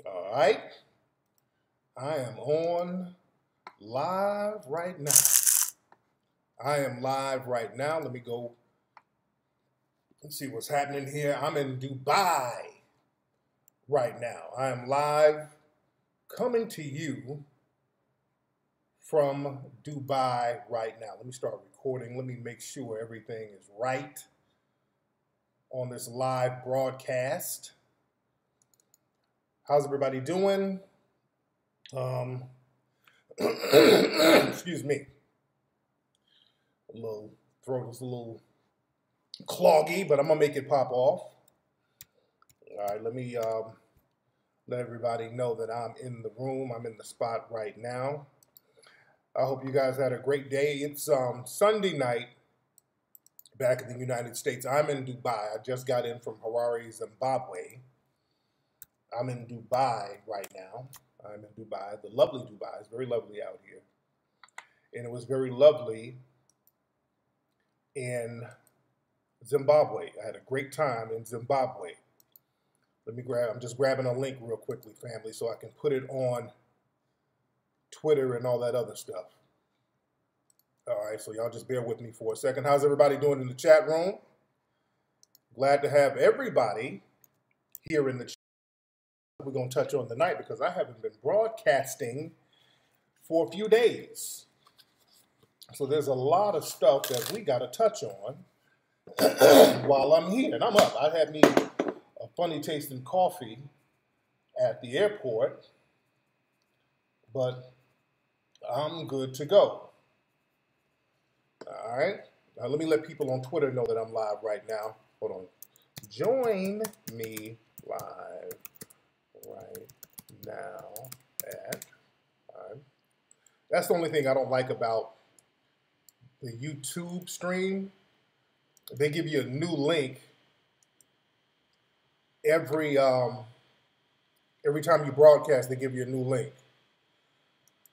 All right. I am on live right now. I am live right now. Let me go and see what's happening here. I'm in Dubai right now. I am live coming to you from Dubai right now. Let me start recording. Let me make sure everything is right on this live broadcast. How's everybody doing? Excuse me. A little throat is a little cloggy, but I'm gonna make it pop off. All right, let me let everybody know that I'm in the room. I'm in the spot right now. I hope you guys had a great day. It's Sunday night back in the United States. I'm in Dubai. I just got in from Harare, Zimbabwe. I'm in Dubai right now. I'm in Dubai, the lovely Dubai. It's very lovely out here. And it was very lovely in Zimbabwe. I had a great time in Zimbabwe. I'm just grabbing a link real quickly, family, so I can put it on Twitter and all that other stuff. All right, so y'all just bear with me for a second. How's everybody doing in the chat room? Glad to have everybody here in the chat. We're going to touch on tonight because I haven't been broadcasting for a few days. So there's a lot of stuff that we got to touch on while I'm here. And I'm up. I had me a funny tasting coffee at the airport, but I'm good to go. All right. Now let me let people on Twitter know that I'm live right now. Hold on. Join me live right now at time. That's the only thing I don't like about the YouTube stream. They give you a new link every time you broadcast. They give you a new link.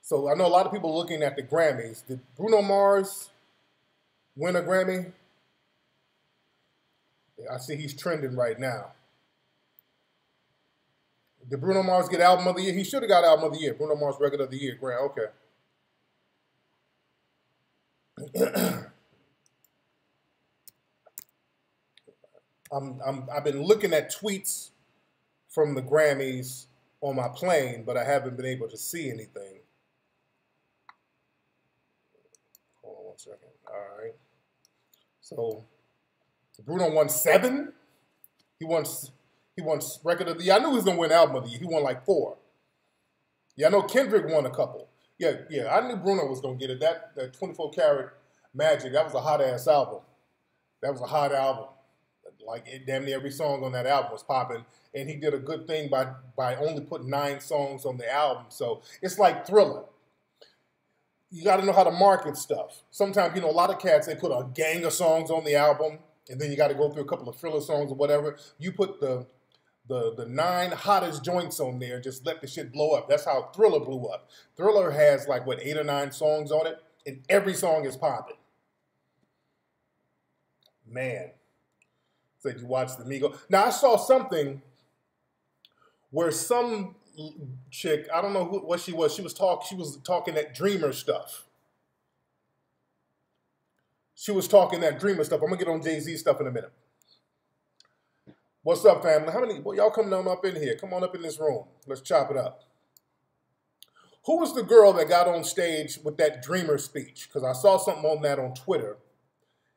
So I know a lot of people looking at the Grammys. Did Bruno Mars win a Grammy? I see he's trending right now. Did Bruno Mars get Album of the Year? He should have got Album of the Year. Bruno Mars Record of the Year. Great. Okay. I've been looking at tweets from the Grammys on my plane, but I haven't been able to see anything. Hold on one second. All right. So Bruno won 7. He won Record of the Year. I knew he was gonna win Album of the Year. He won like 4. Yeah, I know Kendrick won a couple. Yeah. I knew Bruno was gonna get it. That 24 Karat Magic. That was a hot ass album. That was a hot album. Like damn near every song on that album was popping, and he did a good thing by only putting 9 songs on the album. So it's like Thriller. You got to know how to market stuff. Sometimes, a lot of cats, they put a gang of songs on the album, and then you got to go through a couple of Thriller songs or whatever. You put the 9 hottest joints on there, just let the shit blow up. That's how Thriller blew up. Thriller has like, 8 or 9 songs on it, and every song is popping. Man. Said you watched the Migo. Now, I saw something where some chick, I don't know what she was. She was talking that Dreamer stuff. She was talking that Dreamer stuff. I'm gonna get on Jay-Z stuff in a minute. What's up, family? How many? Well, y'all come on up in here. Come on up in this room. Let's chop it up. Who was the girl that got on stage with that Dreamer speech? Because I saw something on that on Twitter,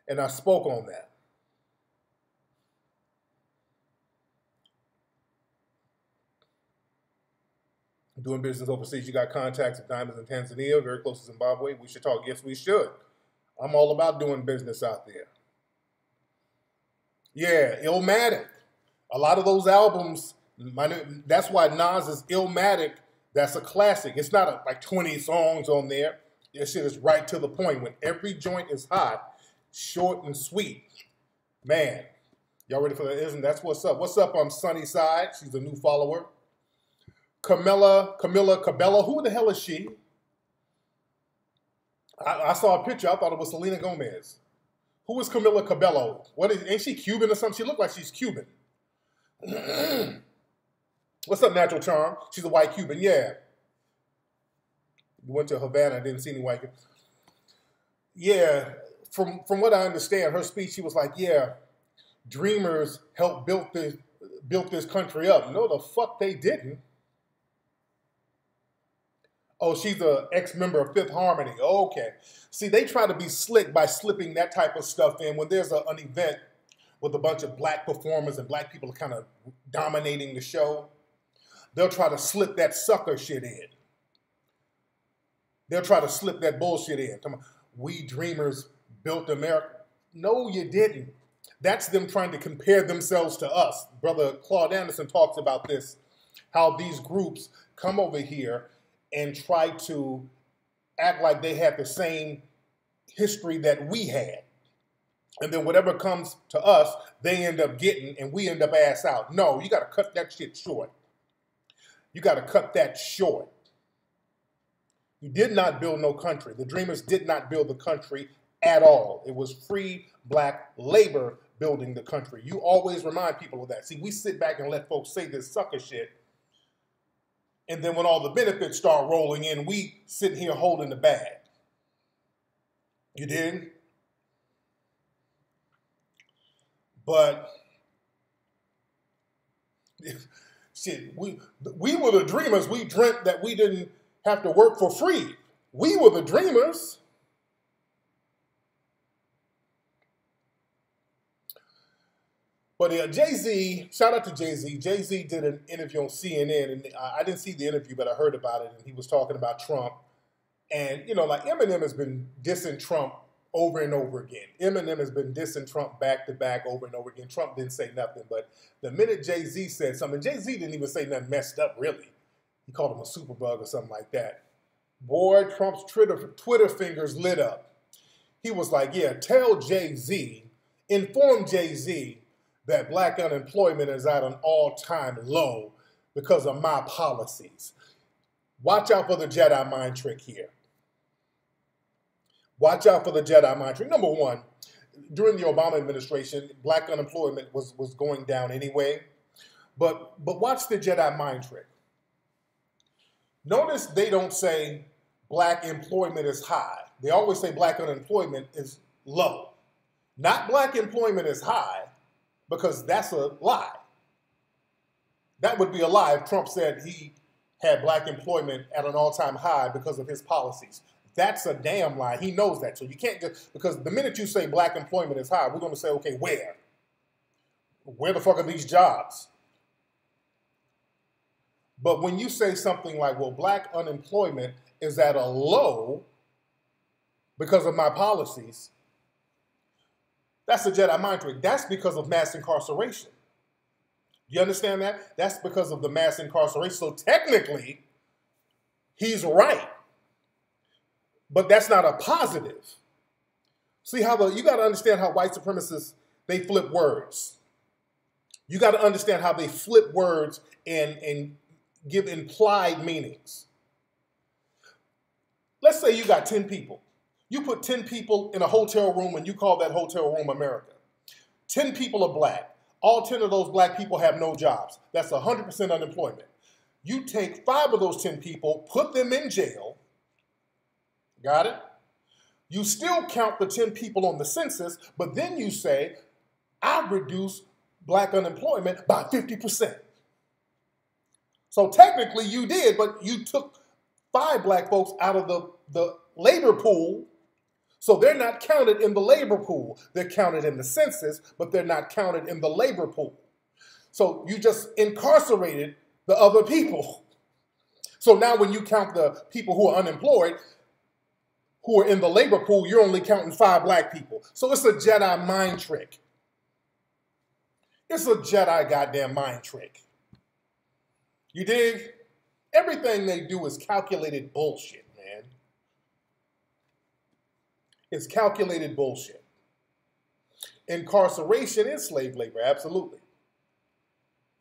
and I spoke on that. Doing business overseas, you got contacts of diamonds in Tanzania, very close to Zimbabwe. We should talk. Yes, we should. I'm all about doing business out there. Yeah, Illmatic. A lot of those albums, that's why Nas is Illmatic. That's a classic. It's not like 20 songs on there. This shit is right to the point. When every joint is hot, short and sweet. Man, y'all ready for that? That's what's up. What's up on Sunnyside? She's a new follower. Camilla Cabello. Who the hell is she? I saw a picture. I thought it was Selena Gomez. Who is Camilla Cabello? Ain't she Cuban or something? She looked like she's Cuban. What's up, Natural Charm? She's a white Cuban. Yeah. You went to Havana, I didn't see any white Cubans. Yeah. From what I understand, her speech, she was like, yeah, dreamers helped built this country up. No, the fuck they didn't. Oh, she's an ex-member of Fifth Harmony. Okay. See, they try to be slick by slipping that type of stuff in when there's an event with a bunch of black performers and black people kind of dominating the show. They'll try to slip that sucker shit in. They'll try to slip that bullshit in. Come on, we dreamers built America. No, you didn't. That's them trying to compare themselves to us. Brother Claude Anderson talks about this, how these groups come over here and try to act like they had the same history that we had. And then whatever comes to us, they end up getting, and we end up ass out. No, you got to cut that shit short. You got to cut that short. You did not build no country. The Dreamers did not build the country at all. It was free black labor building the country. You always remind people of that. See, we sit back and let folks say this sucker shit, and then when all the benefits start rolling in, we sit here holding the bag. You dig? But shit, we were the dreamers. We dreamt that we didn't have to work for free. We were the dreamers. But Jay-Z, shout out to Jay-Z. Jay-Z did an interview on CNN, and I didn't see the interview, but I heard about it, and he was talking about Trump. And, you know, like Eminem has been dissing Trump over and over again. Eminem has been dissing Trump back to back over and over again. Trump didn't say nothing, but the minute Jay-Z said something, Jay-Z didn't even say nothing messed up, really. He called him a superbug or something like that. Boy, Trump's Twitter fingers lit up. He was like, yeah, tell Jay-Z, inform Jay-Z that black unemployment is at an all-time low because of my policies. Watch out for the Jedi mind trick here. Watch out for the Jedi mind trick. Number one, during the Obama administration, black unemployment was going down anyway. But watch the Jedi mind trick. Notice they don't say black employment is high. They always say black unemployment is low. Not black employment is high, because that's a lie. That would be a lie if Trump said he had black employment at an all-time high because of his policies. That's a damn lie. He knows that. So you can't just, because the minute you say black employment is high, we're going to say, okay, where? Where the fuck are these jobs? But when you say something like, well, black unemployment is at a low because of my policies, that's a Jedi mind trick. That's because of mass incarceration. You understand that? That's because of the mass incarceration. So technically, he's right. But that's not a positive. See how you got to understand how white supremacists, they flip words. You got to understand how they flip words and give implied meanings. Let's say you got 10 people. You put 10 people in a hotel room and you call that hotel room America. 10 people are black. All 10 of those black people have no jobs. That's 100% unemployment. You take 5 of those 10 people, put them in jail. Got it? You still count the 10 people on the census, but then you say, I've reduced black unemployment by 50%. So technically you did, but you took 5 black folks out of the labor pool. So they're not counted in the labor pool. They're counted in the census, but they're not counted in the labor pool. So you just incarcerated the other people. So now when you count the people who are unemployed, who are in the labor pool, you're only counting 5 black people. So it's a Jedi mind trick. It's a Jedi goddamn mind trick. You dig? Everything they do is calculated bullshit, man. It's calculated bullshit. Incarceration is slave labor, absolutely.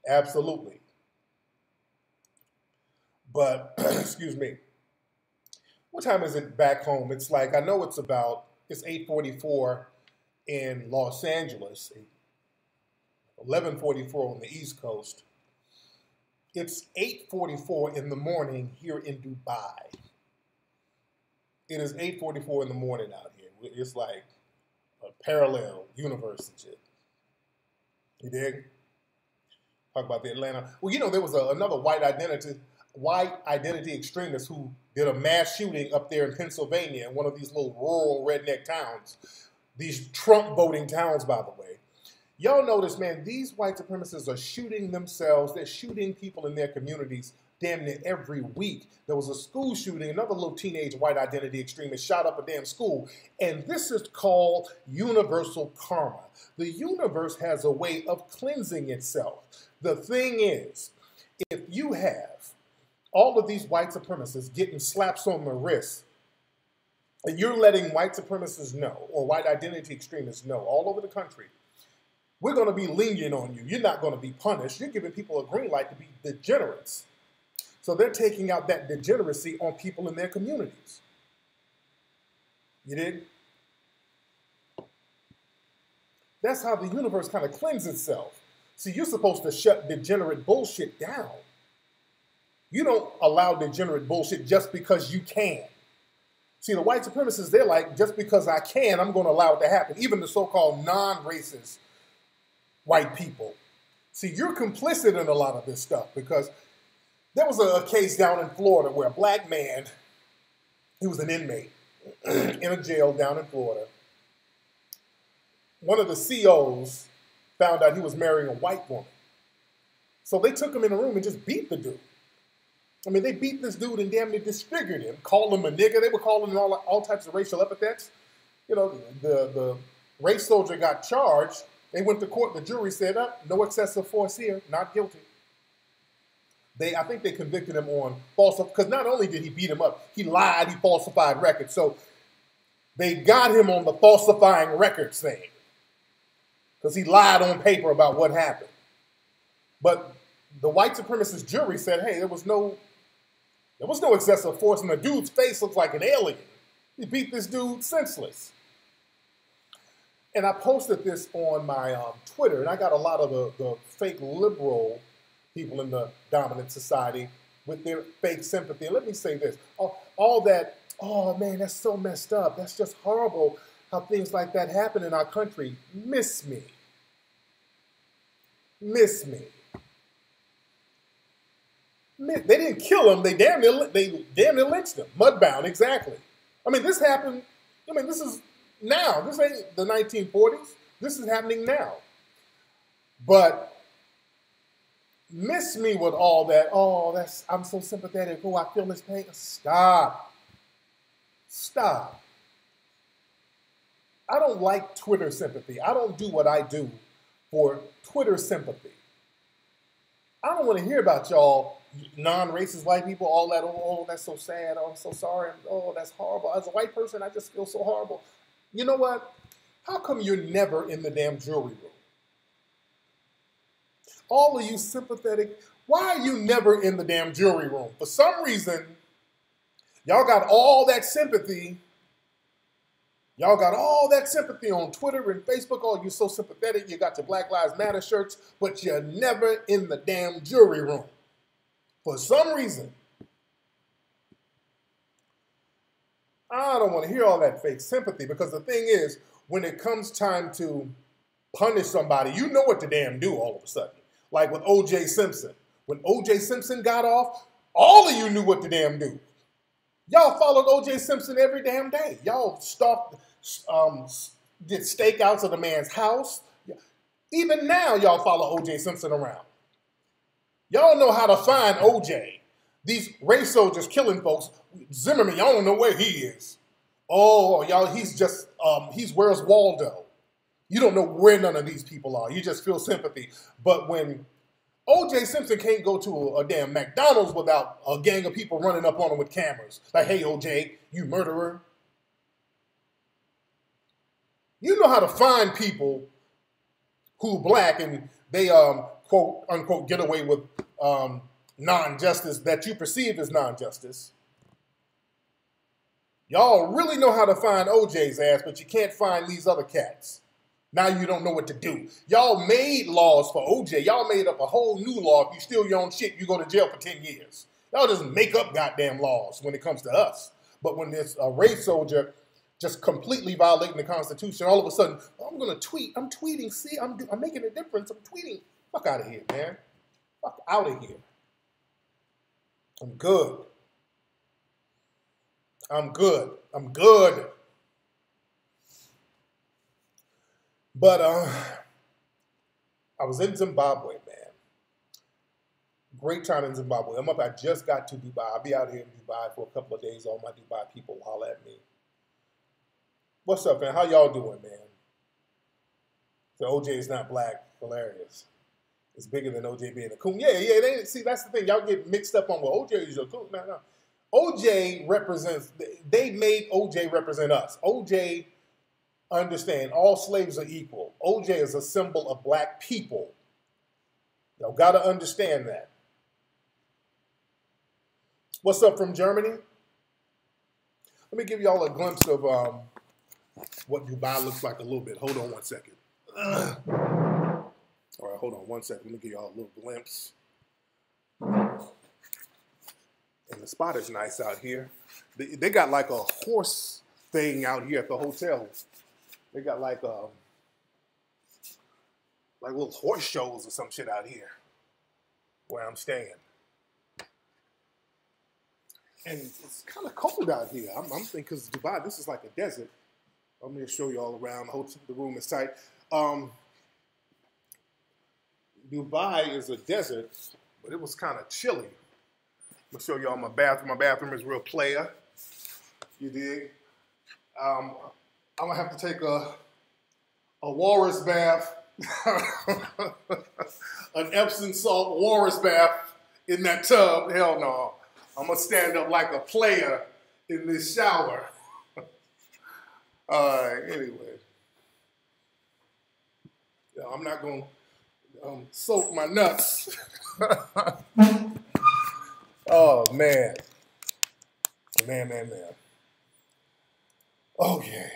Absolutely. But, excuse me, what time is it back home? It's like, I know it's 8:44 in Los Angeles, 11:44 on the East Coast. It's 8:44 in the morning here in Dubai. It is 8:44 in the morning out here. It's like a parallel universe and shit. You dig? Talk about the Atlanta. Well, you know, there was another white identity extremist who did a mass shooting up there in Pennsylvania in one of these little rural redneck towns. These Trump voting towns, by the way. Y'all notice, man, these white supremacists are shooting themselves. They're shooting people in their communities damn near every week. There was a school shooting. Another little teenage white identity extremist shot up a damn school. And this is called universal karma. The universe has a way of cleansing itself. The thing is, if you have all of these white supremacists getting slaps on the wrist, and you're letting white supremacists know, or white identity extremists know, all over the country, we're going to be lenient on you. You're not going to be punished. You're giving people a green light to be degenerates. So they're taking out that degeneracy on people in their communities. You did? That's how the universe kind of cleanses itself. See, you're supposed to shut degenerate bullshit down. You don't allow degenerate bullshit just because you can. See, the white supremacists, they're like, just because I can, I'm going to allow it to happen. Even the so-called non-racist white people. See, you're complicit in a lot of this stuff because there was a case down in Florida where a black man, he was an inmate in a jail down in Florida. One of the COs found out he was marrying a white woman. So they took him in a room and just beat the dude. I mean, they beat this dude and damn near disfigured him, called him a nigger. They were calling him all types of racial epithets. You know, the race soldier got charged. They went to court. The jury said, no excessive force here, not guilty. I think they convicted him on false, because not only did he beat him up, he lied, he falsified records. So they got him on the falsifying records thing because he lied on paper about what happened. But the white supremacist jury said, hey, there was no excessive force, and the dude's face looks like an alien. He beat this dude senseless. And I posted this on my Twitter, and I got a lot of the fake liberal people in the dominant society with their fake sympathy. And let me say this, all that, oh man, that's so messed up. That's just horrible how things like that happen in our country. Miss me. Miss me. They didn't kill him. They damn near lynched him. Mudbound, exactly. I mean, this happened, this is now. This ain't the 1940s. This is happening now. But miss me with all that, I'm so sympathetic. Oh, I feel this pain. Stop. Stop. I don't like Twitter sympathy. I don't do what I do for Twitter sympathy. I don't want to hear about y'all non-racist white people, all that, oh, that's so sad, oh, I'm so sorry, oh, that's horrible. As a white person, I just feel so horrible. You know what? How come you're never in the damn jury room? All of you sympathetic, why are you never in the damn jury room? For some reason, y'all got all that sympathy. Y'all got all that sympathy on Twitter and Facebook. Oh, you're so sympathetic. You got your Black Lives Matter shirts, but you're never in the damn jury room. For some reason. I don't want to hear all that fake sympathy, because the thing is, when it comes time to punish somebody, you know what to damn do all of a sudden. Like with O.J. Simpson. When O.J. Simpson got off, all of you knew what to damn do. Y'all followed O.J. Simpson every damn day. Y'all did stakeouts of the man's house. Even now, y'all follow O.J. Simpson around. Y'all know how to find O.J. These race soldiers killing folks. Zimmerman, y'all don't know where he is. Oh, y'all, he's where's Waldo? You don't know where none of these people are. You just feel sympathy. But when O.J. Simpson can't go to a damn McDonald's without a gang of people running up on him with cameras. Like, hey, O.J., you murderer. You know how to find people who black and they, quote, unquote, get away with non-justice that you perceive as non-justice. Y'all really know how to find O.J.'s ass, but you can't find these other cats. Now you don't know what to do. Y'all made laws for OJ. Y'all made up a whole new law. If you steal your own shit, you go to jail for 10 years. Y'all just make up goddamn laws when it comes to us. But when there's a race soldier just completely violating the Constitution, all of a sudden, I'm going to tweet. I'm tweeting. See, I'm making a difference. I'm tweeting. Fuck out of here, man. Fuck out of here. I'm good. I'm good. I'm good. But I was in Zimbabwe, man. Great time in Zimbabwe. I just got to Dubai. I'll be out here in Dubai for a couple of days. All my Dubai people holler at me. What's up, man? How y'all doing, man? So OJ is not black. Hilarious. It's bigger than OJ being a coon. Yeah. See, that's the thing. Y'all get mixed up on, well, OJ is a coon. No. OJ represents, they made OJ represent us. OJ, understand, all slaves are equal. OJ is a symbol of black people. Y'all got to understand that. What's up from Germany? Let me give y'all a glimpse of what Dubai looks like a little bit. Hold on one second. All right, hold on one second. Let me give y'all a little glimpse. And the spot is nice out here. They got like a horse thing out here at the hotel. They got like little horse shows or some shit out here where I'm staying. And it's kind of cold out here. I'm thinking because Dubai, this is like a desert. I'm going to show you all around. The room is tight. Dubai is a desert, but it was kind of chilly. I'm going to show you all my bathroom. My bathroom is real player. You dig? I'm going to have to take a walrus bath, an Epsom salt walrus bath in that tub. Hell no. I'm going to stand up like a player in this shower. Anyway. Yeah, I'm not going to soak my nuts. Oh, man. Man. Oh, yeah.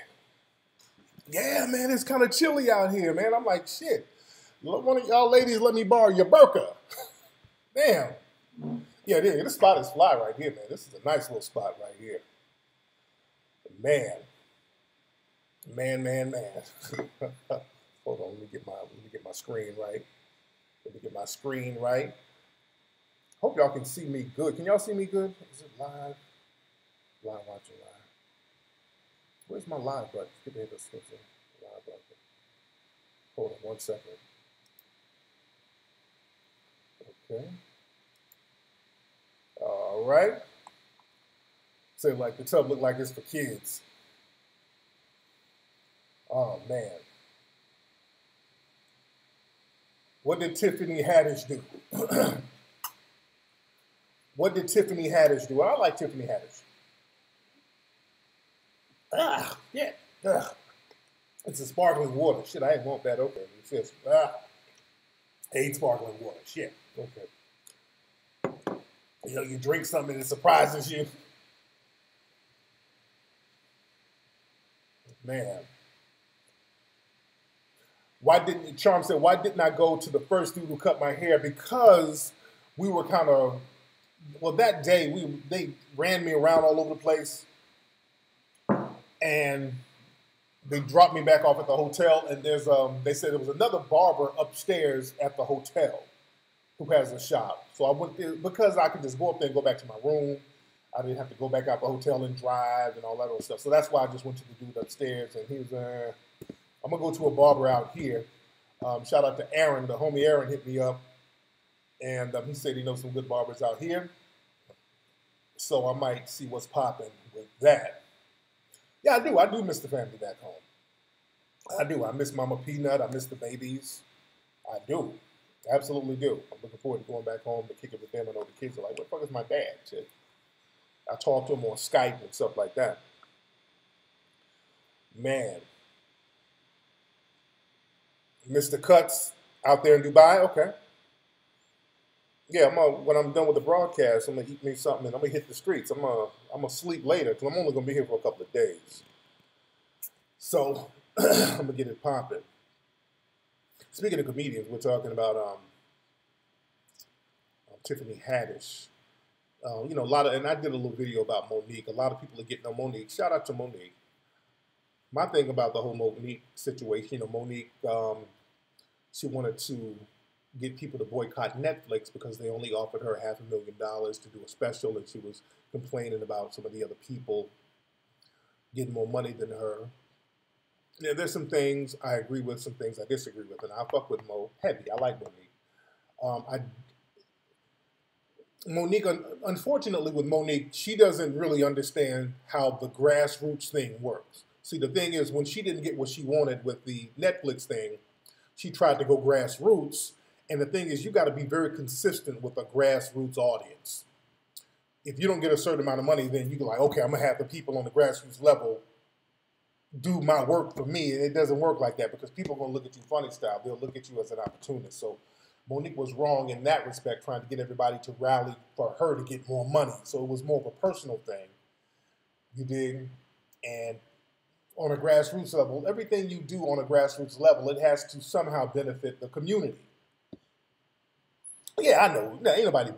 Yeah, man, it's kind of chilly out here, man. I'm like, shit. One of y'all ladies let me borrow your burqa. Damn. Yeah, this spot is fly right here, man. This is a nice little spot right here. Man. Hold on, let me get my screen right. Hope y'all can see me good. Can y'all see me good? Is it live? Live watching live. Where's my live button? Get the switch in. Live button. Hold on one second. Okay. All right. Say like the tub look like it's for kids. Oh man. What did Tiffany Haddish do? What did Tiffany Haddish do? I like Tiffany Haddish. Yeah. It's a sparkling water. Shit, I ain't want that open. It says, hate sparkling water. Shit. Okay. You know, you drink something and it surprises you. Man. Charm said, why didn't I go to the first dude who cut my hair? Because we were kind of, well, that day, they ran me around all over the place. And they dropped me back off at the hotel. And they said there was another barber upstairs at the hotel who has a shop. So I went there because I could just go up there and go back to my room. I didn't have to go back out the hotel and drive and all that other stuff. So that's why I just went to the dude upstairs. And he was, I'm going to go to a barber out here. Shout out to Aaron. The homie Aaron hit me up. And he said he knows some good barbers out here. So I might see what's popping with that. Yeah, I do. I do miss the family back home. I do. I miss Mama Peanut. I miss the babies. I do. Absolutely do. I'm looking forward to going back home to kick it with them. I know the kids are like, what the fuck is my dad? Shit. I talk to them on Skype and stuff like that. Man. Mr. Cuts out there in Dubai? Okay. Yeah, when I'm done with the broadcast, I'm going to eat me something and I'm going to hit the streets. I'm gonna sleep later because I'm only going to be here for a couple of days. So I'm going to get it popping. Speaking of comedians, we're talking about Tiffany Haddish. You know, a lot of, and I did a little video about Monique. A lot of people are getting on Monique. Shout out to Monique. My thing about the whole Monique situation, you know, Monique, she wanted to get people to boycott Netflix because they only offered her $500,000 to do a special, and she was complaining about some of the other people getting more money than her. Yeah, there's some things I agree with, some things I disagree with, and I fuck with Mo heavy. I like Monique. Monique, unfortunately, with Monique, she doesn't really understand how the grassroots thing works. See, the thing is, when she didn't get what she wanted with the Netflix thing, she tried to go grassroots. And the thing is, you got to be very consistent with a grassroots audience. If you don't get a certain amount of money, then you're like, okay, I'm going to have the people on the grassroots level do my work for me. And it doesn't work like that because people are going to look at you funny style. They'll look at you as an opportunist. So Monique was wrong in that respect, trying to get everybody to rally for her to get more money. So it was more of a personal thing. You dig? And on a grassroots level, everything you do on a grassroots level, it has to somehow benefit the community. Yeah, I know. Ain't nobody,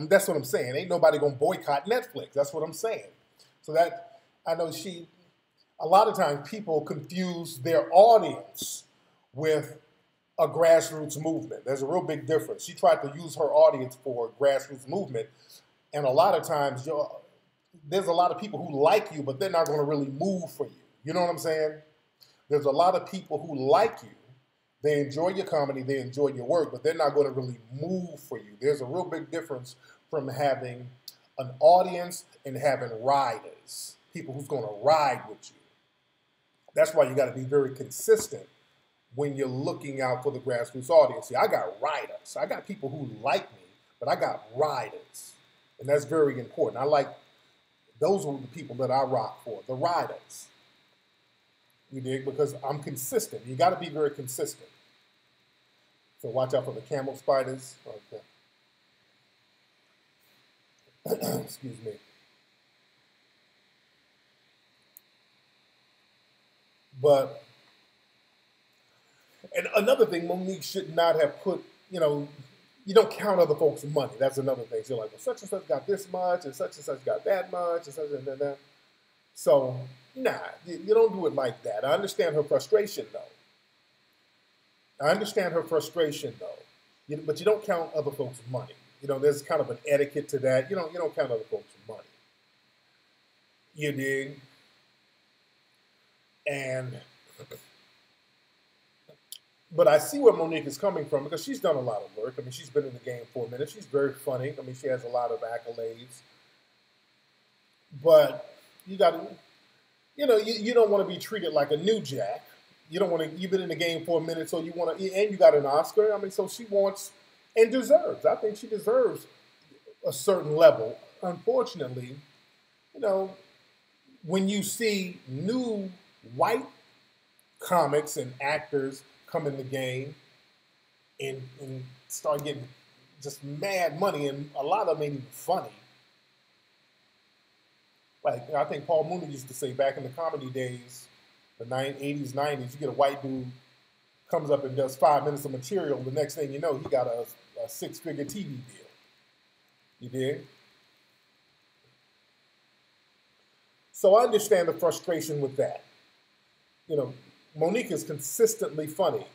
that's what I'm saying. Ain't nobody going to boycott Netflix. That's what I'm saying. So that, I know a lot of times people confuse their audience with a grassroots movement. There's a real big difference. She tried to use her audience for a grassroots movement, and a lot of times there's a lot of people who like you, but they're not going to really move for you. You know what I'm saying? There's a lot of people who like you. They enjoy your comedy, they enjoy your work, but they're not going to really move for you. There's a real big difference from having an audience and having riders, people who's going to ride with you. That's why you got to be very consistent when you're looking out for the grassroots audience. See, I got riders. I got people who like me, but I got riders. And that's very important. Those are the people that I rock for, the riders. You dig? Because I'm consistent. You got to be very consistent. So watch out for the camel spiders. Okay. Excuse me. But, and another thing, Monique should not have put, you don't count other folks' money. That's another thing. So you're like, well, such and such got this much, and such got that much, and such and that. So, nah, you don't do it like that. I understand her frustration, though. But you don't count other folks' money. There's kind of an etiquette to that. You don't count other folks' money. You dig? But I see where Monique is coming from because she's done a lot of work. I mean, she's been in the game for a minute. She's very funny. I mean, she has a lot of accolades. But you got to, you don't want to be treated like a new jack. You don't want to, you've been in the game for a minute, so you want to, and you got an Oscar. I mean, so she wants and deserves. I think she deserves a certain level. Unfortunately, when you see new white comics and actors come in the game and start getting just mad money, and a lot of them ain't even funny. Like, I think Paul Mooney used to say back in the comedy days, the 80s, 90s, you get a white dude, comes up and does 5 minutes of material, the next thing you know, he got a 6-figure TV deal. You dig? So I understand the frustration with that. Monique is consistently funny,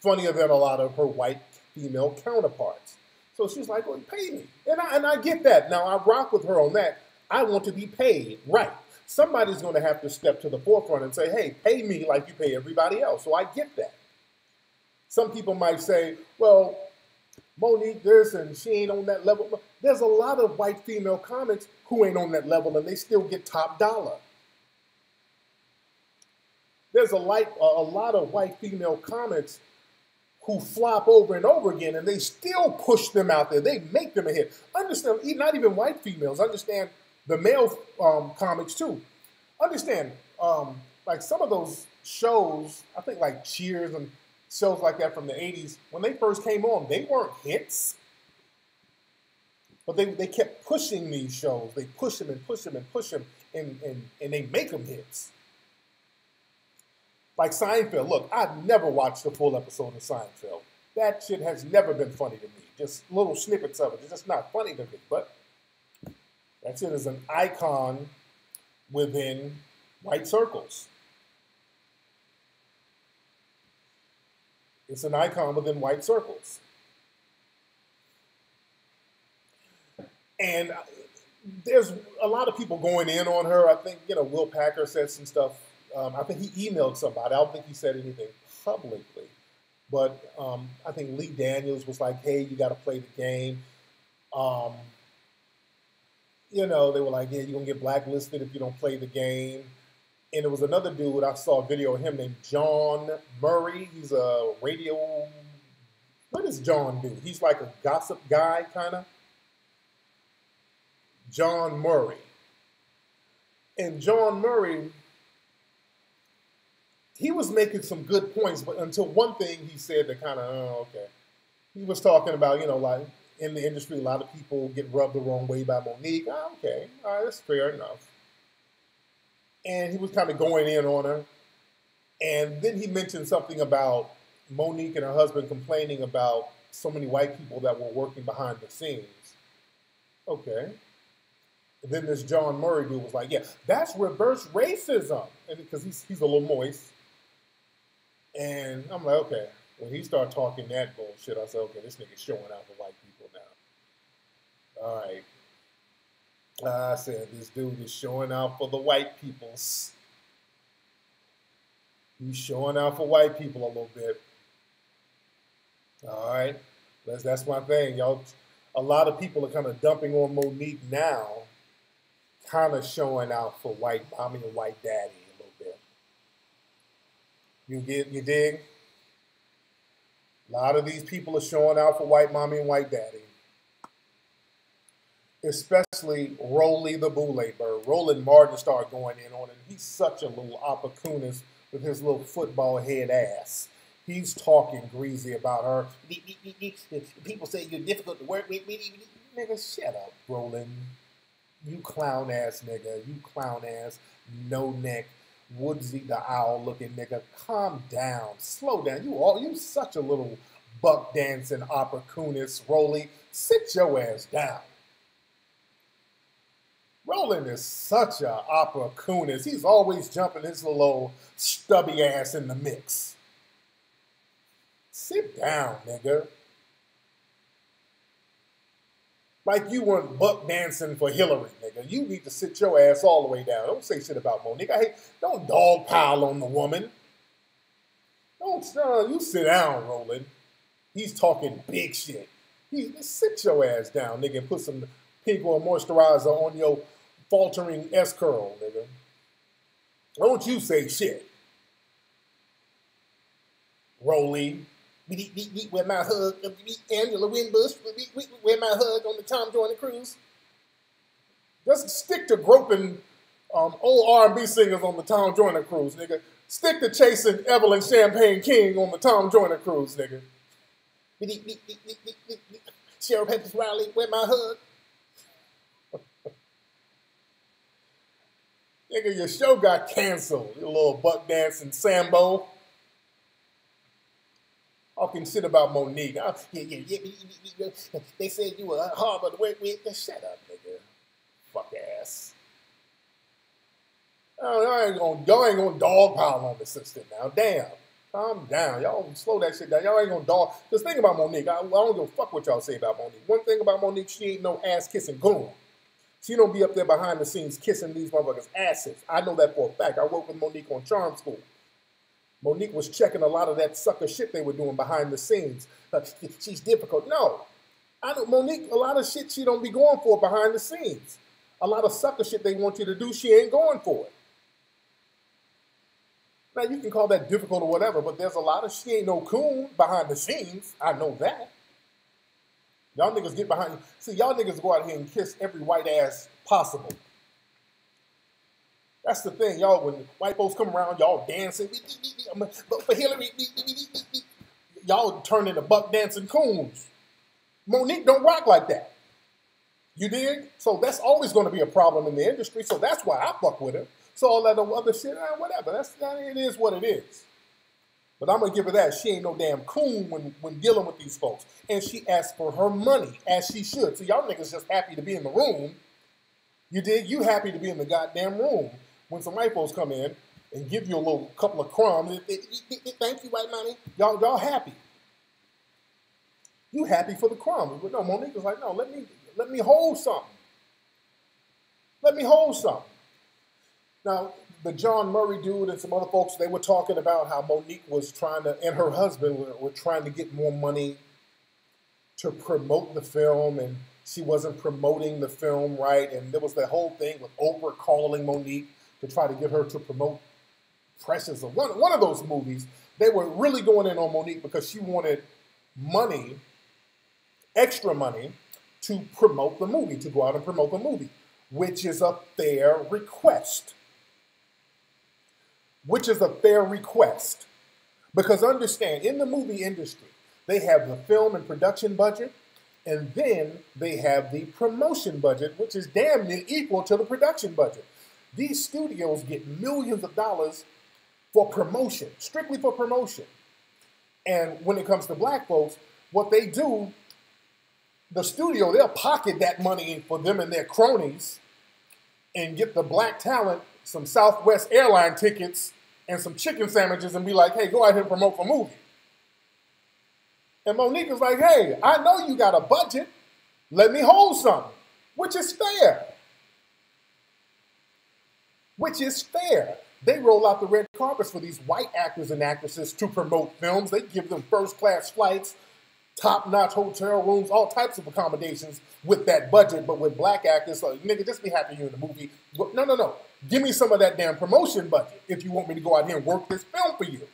funnier than a lot of her white female counterparts. So she's like, well, pay me. And I get that. Now, I rock with her on that. I want to be paid, right. Somebody's going to have to step to the forefront and say, hey, pay me like you pay everybody else. So I get that. Some people might say, well, Monique this and she ain't on that level. There's a lot of white female comics who ain't on that level and they still get top dollar. There's a lot of white female comics who flop over and over again and they still push them out there. They make them a hit. Understand, not even white females, understand the male comics too. Understand, like some of those shows, I think like Cheers and shows like that from the 80s, when they first came on, they weren't hits. But they kept pushing these shows. They push them and push them and push them, and they make them hits. Like Seinfeld. Look, I've never watched a full episode of Seinfeld. That shit has never been funny to me. Just little snippets of it. It's just not funny to me. But that shit is an icon within white circles. It's an icon within white circles. And there's a lot of people going in on her. I think, Will Packer said some stuff. I think he emailed somebody. I don't think he said anything publicly. But I think Lee Daniels was like, hey, you got to play the game. They were like, yeah, you're going to get blacklisted if you don't play the game. And there was another dude, I saw a video of him named John Murray. He's a radio, what does John do? He's like a gossip guy, kind of. John Murray. And John Murray, he was making some good points, but until one thing he said that kind of, okay. He was talking about, like in the industry, a lot of people get rubbed the wrong way by Monique. Oh, okay, all right, that's fair enough. And he was kind of going in on her. And then he mentioned something about Monique and her husband complaining about so many white people that were working behind the scenes. Okay. And then this John Murray dude was like, yeah, that's reverse racism. And because he's a little moist. And I'm like, okay. When he started talking that bullshit, I said, okay, this nigga's showing out for white people now. All right. I said, this dude is showing out for the white peoples. He's showing out for white people a little bit. All right. That's my thing, y'all. A lot of people are kind of dumping on Monique now, kind of showing out for white mommy and white daddy a little bit. You dig? A lot of these people are showing out for white mommy and white daddy. Especially Rolly the Boule Bird. Roland Martin started going in on him. He's such a little opportunist with his little football head ass. He's talking greasy about her. People say you're difficult to work with. Nigga, shut up, Roland. You clown ass nigga. You clown ass, no neck, Woodsy the owl looking nigga. Calm down. Slow down. You such a little buck dancing opportunist, Rolly. Sit your ass down. Roland is such a opportunist. He's always jumping his little old stubby ass in the mix. Sit down, nigga. Like you weren't buck dancing for Hillary, nigga. You need to sit your ass all the way down. Don't say shit about Monique. Don't dog pile on the woman. You sit down, Roland. He's talking big shit. Sit your ass down, nigga, and put some pink oil moisturizer on your faltering S-curl, nigga. Don't you say shit. Rolly. Where my hug, Angela Winbush, where my hug on the Tom Joyner cruise. Just stick to groping old R&B singers on the Tom Joyner cruise, nigga. Stick to chasing Evelyn Champagne King on the Tom Joyner cruise, nigga. Cheryl Peppers Riley, where my hug. Nigga, your show got canceled, you little buck dancing Sambo. Talking shit about Monique. They said you were horrible to work with. Just shut up, nigga. Fuck ass. Y'all ain't gonna dog pile on the sister now. Damn. Calm down. Y'all slow that shit down. Y'all ain't gonna dog. Just think about Monique. I don't give a fuck what y'all say about Monique. One thing about Monique, she ain't no ass-kissing goon. She don't be up there behind the scenes kissing these motherfuckers' asses. I know that for a fact. I worked with Monique on Charm School. Monique was checking a lot of that sucker shit they were doing behind the scenes. She's difficult. No. I know Monique, a lot of shit she don't be going for behind the scenes. A lot of sucker shit they want you to do, she ain't going for it. Now, you can call that difficult or whatever, but there's a lot of she ain't no coon behind the scenes. I know that. Y'all niggas get behind. See, y'all niggas go out here and kiss every white ass possible. That's the thing, y'all. When white folks come around, y'all dancing. But for Hillary, y'all turn into buck dancing coons. Monique don't rock like that. You dig? So that's always going to be a problem in the industry. So that's why I fuck with her. So all that other shit, whatever. It is what it is. But I'm going to give her that. She ain't no damn coon when dealing with these folks. And she asked for her money, as she should. So y'all niggas just happy to be in the room. You dig? You happy to be in the goddamn room when some white folks come in and give you a little couple of crumbs. Thank you, white money. Y'all happy. You happy for the crumbs. But no, Monique was like, no, let me hold something. Let me hold something. Now, the John Murray dude and some other folks, they were talking about how Monique was trying to, and her husband were trying to get more money to promote the film, and she wasn't promoting the film right. And there was that whole thing with Oprah calling Monique to try to get her to promote Precious, or one of those movies. They were really going in on Monique because she wanted money, extra money, to promote the movie, to go out and promote the movie, which is a fair request. Which is a fair request. Because understand, in the movie industry, they have the film and production budget, and then they have the promotion budget, which is damn near equal to the production budget. These studios get millions of dollars for promotion, strictly for promotion. And when it comes to black folks, what they do, the studio, they'll pocket that money for them and their cronies and get the black talent some Southwest airline tickets and some chicken sandwiches and be like, hey, go out here and promote the movie. And Monique is like, hey, I know you got a budget. Let me hold something, which is fair. Which is fair. They roll out the red carpets for these white actors and actresses to promote films. They give them first-class flights, top-notch hotel rooms, all types of accommodations with that budget. But with black actors, like, nigga, just be happy you're in the movie. No. Give me some of that damn promotion budget if you want me to go out here and work this film for you.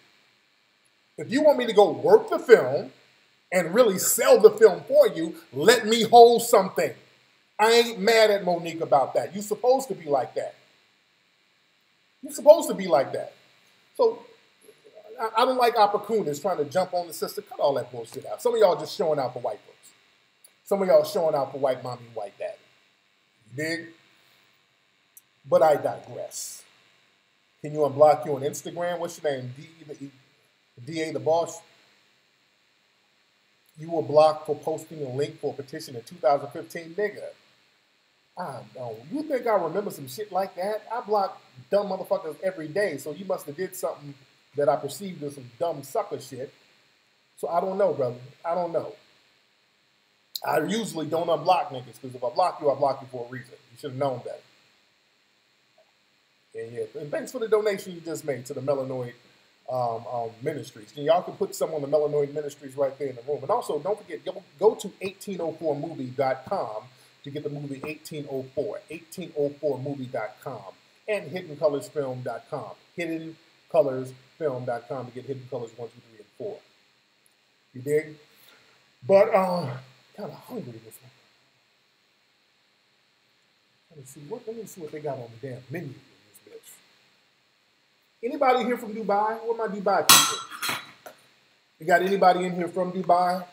If you want me to go work the film and really sell the film for you, let me hold something. I ain't mad at Monique about that. You're supposed to be like that. You're supposed to be like that. So I don't like opportunists trying to jump on the sister. Cut all that bullshit out. Some of y'all just showing out for white folks. Some of y'all showing out for white mommy and white daddy. You dig? But I digress. Can you unblock you on Instagram? What's your name? DA the boss? You were blocked for posting a link for a petition in 2015, nigga. I don't. You think I remember some shit like that? I block dumb motherfuckers every day, so you must have did something that I perceived as some dumb sucker shit. So I don't know, brother. I don't know. I usually don't unblock niggas, because if I block you for a reason. You should have known better. Yeah. And thanks for the donation you just made to the Melanoid Ministries. And y'all can put some on the Melanoid Ministries right there in the room. And also, don't forget, go to 1804movie.com to get the movie 1804, 1804movie.com, and hiddencolorsfilm.com, hiddencolorsfilm.com to get Hidden Colors 1, 2, 3, and 4. You dig? But kind of hungry this one. Let me see what they got on the damn menu in this bitch. Anybody here from Dubai? Where my Dubai people? You got anybody in here from Dubai?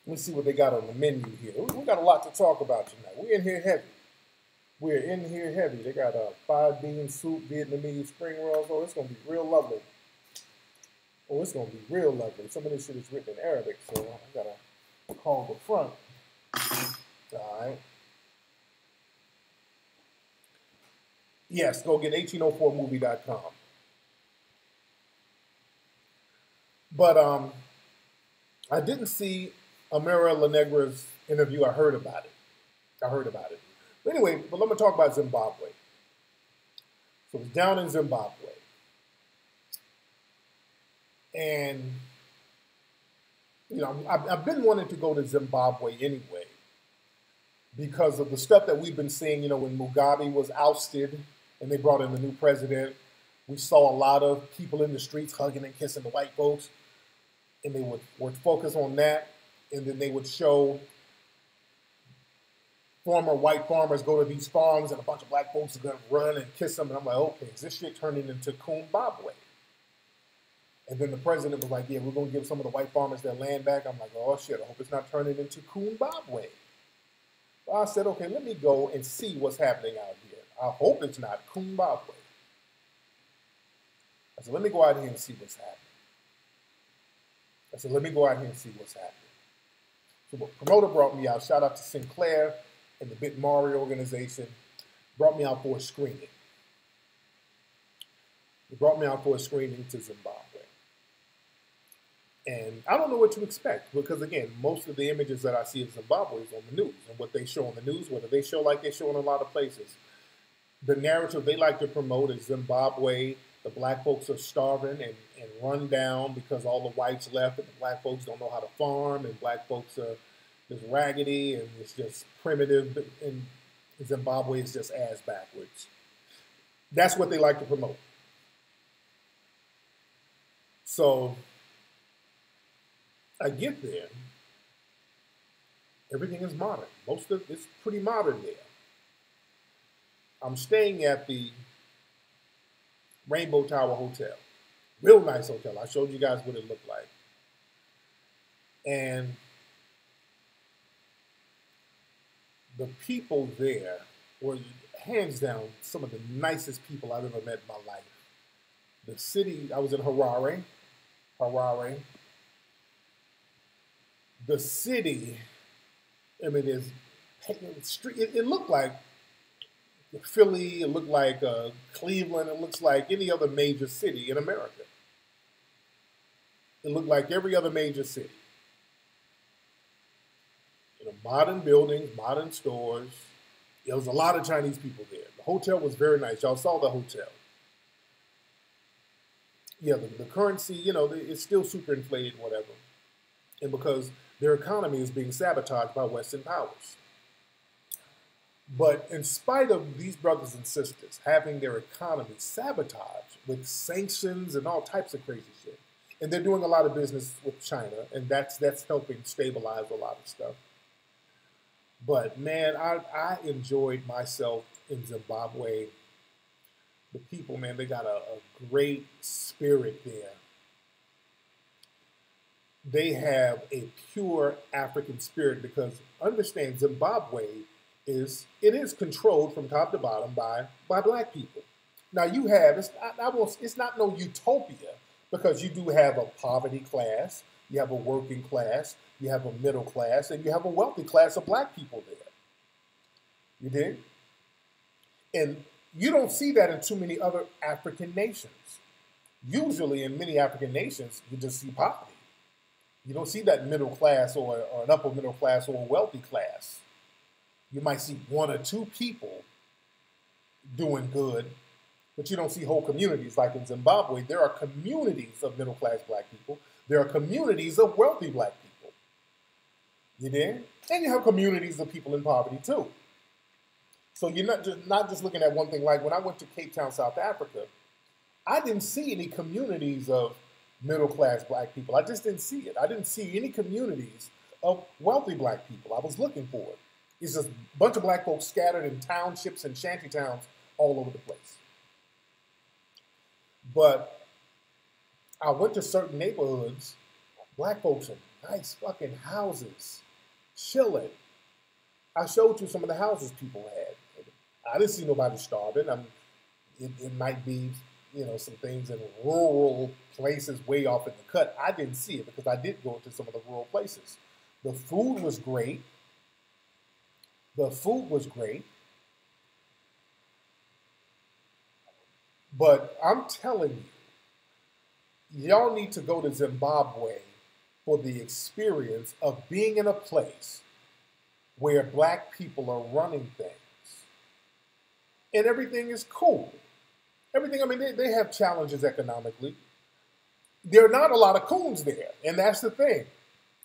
Let me see what they got on the menu here. We got a lot to talk about tonight. We're in here heavy. We're in here heavy. They got 5-bean soup, Vietnamese spring rolls. Oh, it's going to be real lovely. Oh, it's going to be real lovely. Some of this shit is written in Arabic, so I got to call the front. All right. Yes, go get 1804movie.com. But I didn't see Amira La Negra's interview. I heard about it. But anyway, let me talk about Zimbabwe. So it's down in Zimbabwe. And, you know, I've been wanting to go to Zimbabwe anyway because of the stuff that we've been seeing, you know, when Mugabe was ousted and they brought in the new president. We saw a lot of people in the streets hugging and kissing the white folks, and they would focus on that, and then they would show former white farmers go to these farms and a bunch of black folks are going to run and kiss them. And I'm like, okay, is this shit turning into Zimbabwe? And then the president was like, yeah, we're going to give some of the white farmers their land back. I'm like, oh, shit, I hope it's not turning into Zimbabwe. So I said, okay, let me go and see what's happening out here. I hope it's not Zimbabwe. I said, let me go out here and see what's happening. I said, let me go out here and see what's happening. So the promoter brought me out. Shout out to Sinclair and the Bit Mario organization. Brought me out for a screening. They brought me out for a screening to Zimbabwe. And I don't know what to expect because, again, most of the images that I see of Zimbabwe is on the news. And what they show on the news, whether they show like they show in a lot of places, the narrative they like to promote is Zimbabwe, the black folks are starving and run down because all the whites left and the black folks don't know how to farm and black folks are just raggedy and it's just primitive and Zimbabwe is just ass backwards. That's what they like to promote. So I get there. Everything is modern. Most of it's pretty modern there. I'm staying at the Rainbow Tower Hotel. Real nice hotel. I showed you guys what it looked like. And the people there were hands down some of the nicest people I've ever met in my life. The city, I was in Harare. The city, I mean, it looked like Philly, it looked like Cleveland, it looks like any other major city in America. It looked like every other major city. You know, modern buildings, modern stores. There was a lot of Chinese people there. The hotel was very nice. Y'all saw the hotel. Yeah, the currency, you know, it's still super inflated, whatever. And because their economy is being sabotaged by Western powers. But in spite of these brothers and sisters having their economy sabotaged with sanctions and all types of crazy shit, and they're doing a lot of business with China, and that's helping stabilize a lot of stuff. But man, I enjoyed myself in Zimbabwe. The people, man, they got a great spirit there. They have a pure African spirit because understand Zimbabwe is controlled from top to bottom by black people. Now you have it's not no utopia because you do have a poverty class, you have a working class, you have a middle class, and you have a wealthy class of black people there. You did? And you don't see that in too many other African nations. Usually in many African nations, you just see poverty. You don't see that middle class or an upper middle class or a wealthy class. You might see one or two people doing good, but you don't see whole communities. Like in Zimbabwe, there are communities of middle class black people. There are communities of wealthy black people. You did? And you have communities of people in poverty too. So you're not just looking at one thing. Like when I went to Cape Town, South Africa, I didn't see any communities of middle-class black people. I just didn't see it. I didn't see any communities of wealthy black people. I was looking for it. It's just a bunch of black folks scattered in townships and shanty towns all over the place. But I went to certain neighborhoods, black folks in nice fucking houses, chilling. I showed you some of the houses people had. I didn't see nobody starving. It might be, you know, some things in rural places way off in the cut. I didn't see it because I did go into some of the rural places. The food was great. But I'm telling you, y'all need to go to Zimbabwe for the experience of being in a place where black people are running things. And everything is cool. Everything, I mean, they have challenges economically. There are not a lot of coons there, and that's the thing.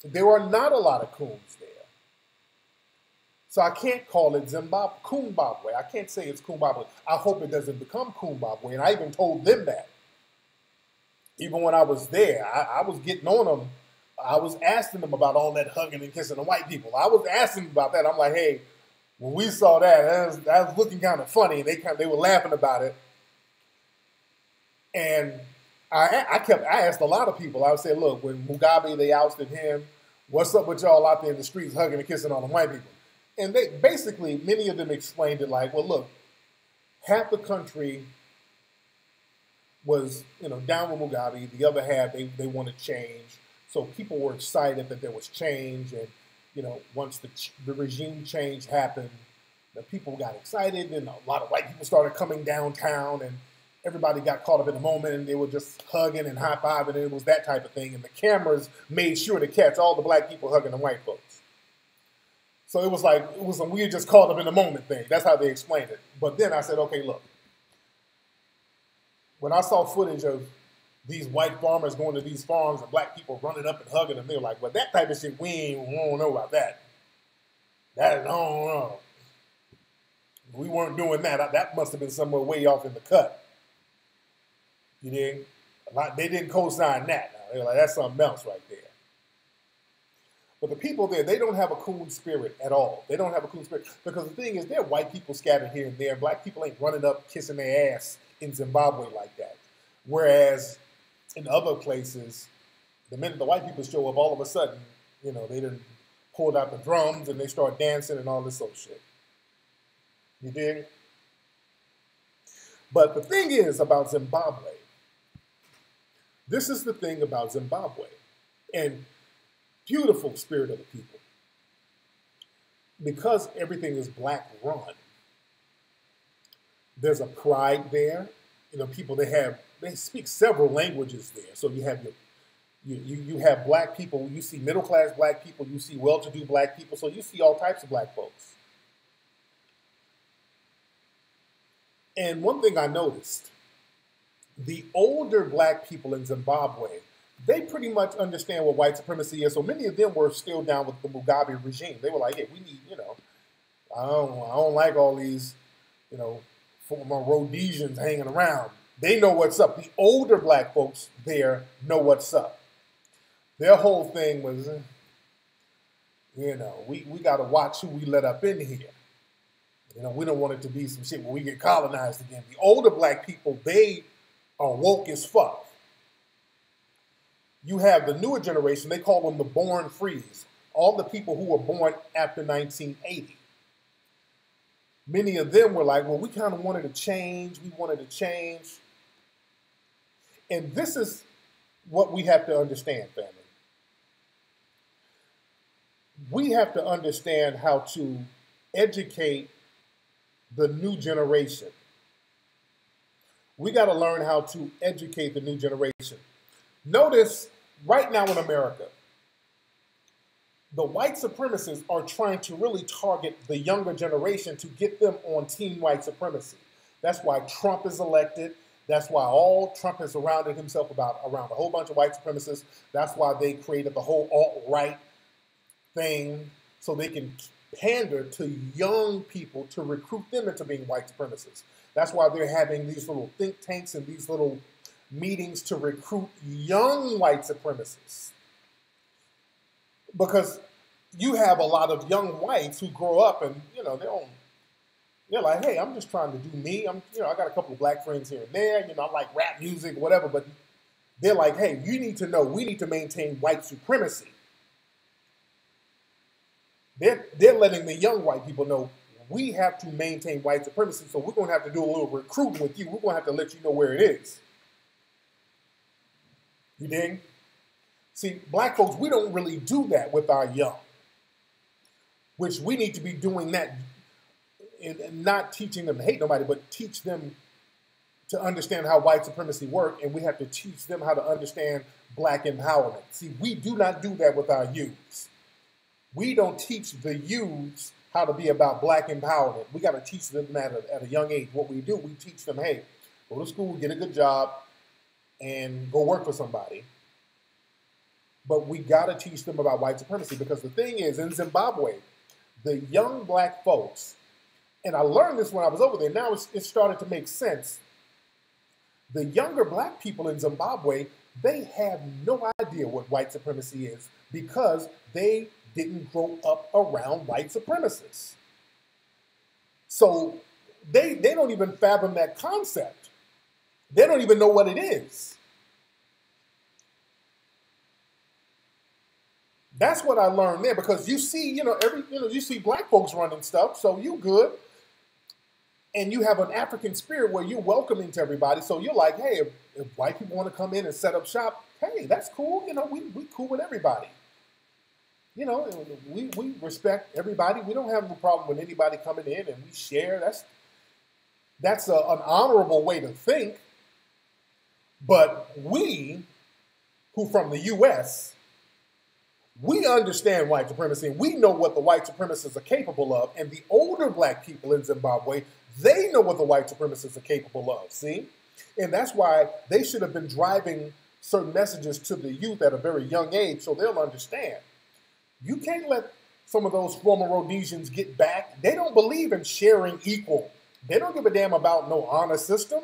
There are not a lot of coons there. So I can't call it Coonbabwe. I can't say it's Coonbabwe. I hope it doesn't become Coonbabwe, and I even told them that. Even when I was there, I was getting on them. I was asking them about all that hugging and kissing the white people. I was asking them about that. I'm like, hey, when we saw that was looking kind of funny, and they were laughing about it. And I asked a lot of people. I would say, look, when Mugabe, they ousted him, what's up with y'all out there in the streets hugging and kissing on the white people? And they basically, many of them explained it like, well, look, half the country was, down with Mugabe. The other half, they wanted change. So people were excited that there was change. And, once the regime change happened, the people got excited. And a lot of white people started coming downtown. And everybody got caught up in the moment. And they were just hugging and high-fiving. And it was that type of thing. And the cameras made sure to catch all the black people hugging the white folks. So it was like, we were just caught up in the moment thing. That's how they explained it. But then I said, okay, look. When I saw footage of these white farmers going to these farms and black people running up and hugging them, they were like, well, that type of shit, we don't know about that. I don't know. We weren't doing that. That must have been somewhere way off in the cut. You dig? They didn't co-sign that. Now. They were like, that's something else right there. But the people there, they don't have a coon spirit at all. They don't have a coon spirit. Because the thing is, there are white people scattered here and there. Black people ain't running up, kissing their ass in Zimbabwe like that. Whereas in other places, the minute the white people show up, all of a sudden, they done pulled out the drums and they start dancing and all this sort of shit. You dig? But the thing is about Zimbabwe, this is the thing about Zimbabwe, and beautiful spirit of the people. Because everything is black run, there's a pride there. People they speak several languages there. So you have you have black people. You see middle class black people. You see well-to-do black people. So you see all types of black folks. And one thing I noticed, the older black people in Zimbabwe, they pretty much understand what white supremacy is. So many of them were still down with the Mugabe regime. They were like, hey, we need, I don't like all these, former Rhodesians hanging around. They know what's up. The older black folks there know what's up. Their whole thing was, we got to watch who we let up in here. We don't want it to be some shit where we get colonized again. The older black people, they are woke as fuck. You have the newer generation, they call them the born frees. All the people who were born after 1980. Many of them were like, well, we kind of wanted to change. We wanted to change. And this is what we have to understand, family. We have to understand how to educate the new generation. We got to learn how to educate the new generation. Notice right now in America, the white supremacists are trying to really target the younger generation to get them on team white supremacy. That's why Trump is elected. That's why Trump has surrounded himself around a whole bunch of white supremacists. That's why they created the whole alt-right thing so they can pander to young people to recruit them into being white supremacists. That's why they're having these little think tanks and these little meetings to recruit young white supremacists. Because you have a lot of young whites who grow up and, they're like, hey, I'm just trying to do me. I got a couple of black friends here and there. I like rap music, whatever. But they're like, hey, you need to know, we need to maintain white supremacy. They're letting the young white people know we have to maintain white supremacy. So we're going to have to do a little recruiting with you. We're going to have to let you know where it is. You dig? See, black folks, we don't really do that with our young, which we need to be doing that and not teaching them to hate nobody, but teach them to understand how white supremacy works, and we have to teach them how to understand black empowerment. See, we do not do that with our youths. We don't teach the youths how to be about black empowerment. We got to teach them that at a young age. What we do, we teach them, hey, go to school, get a good job, and go work for somebody. But we got to teach them about white supremacy, because the thing is, in Zimbabwe, the young black folks, and I learned this when I was over there, now it started to make sense. The younger black people in Zimbabwe, they have no idea what white supremacy is because they didn't grow up around white supremacists. So they don't even fathom that concept. They don't even know what it is. That's what I learned there, because you see, you see black folks running stuff, so you good. And you have an African spirit where you're welcoming to everybody. So you're like, hey, if white people want to come in and set up shop, hey, that's cool. You know, we cool with everybody. You know, we respect everybody. We don't have no problem with anybody coming in, and we share. That's an honorable way to think. But we, who from the U.S., we understand white supremacy, and we know what the white supremacists are capable of. And the older black people in Zimbabwe, they know what the white supremacists are capable of, see? And that's why they should have been driving certain messages to the youth at a very young age so they'll understand. You can't let some of those former Rhodesians get back. They don't believe in sharing equal. They don't give a damn about no honor system.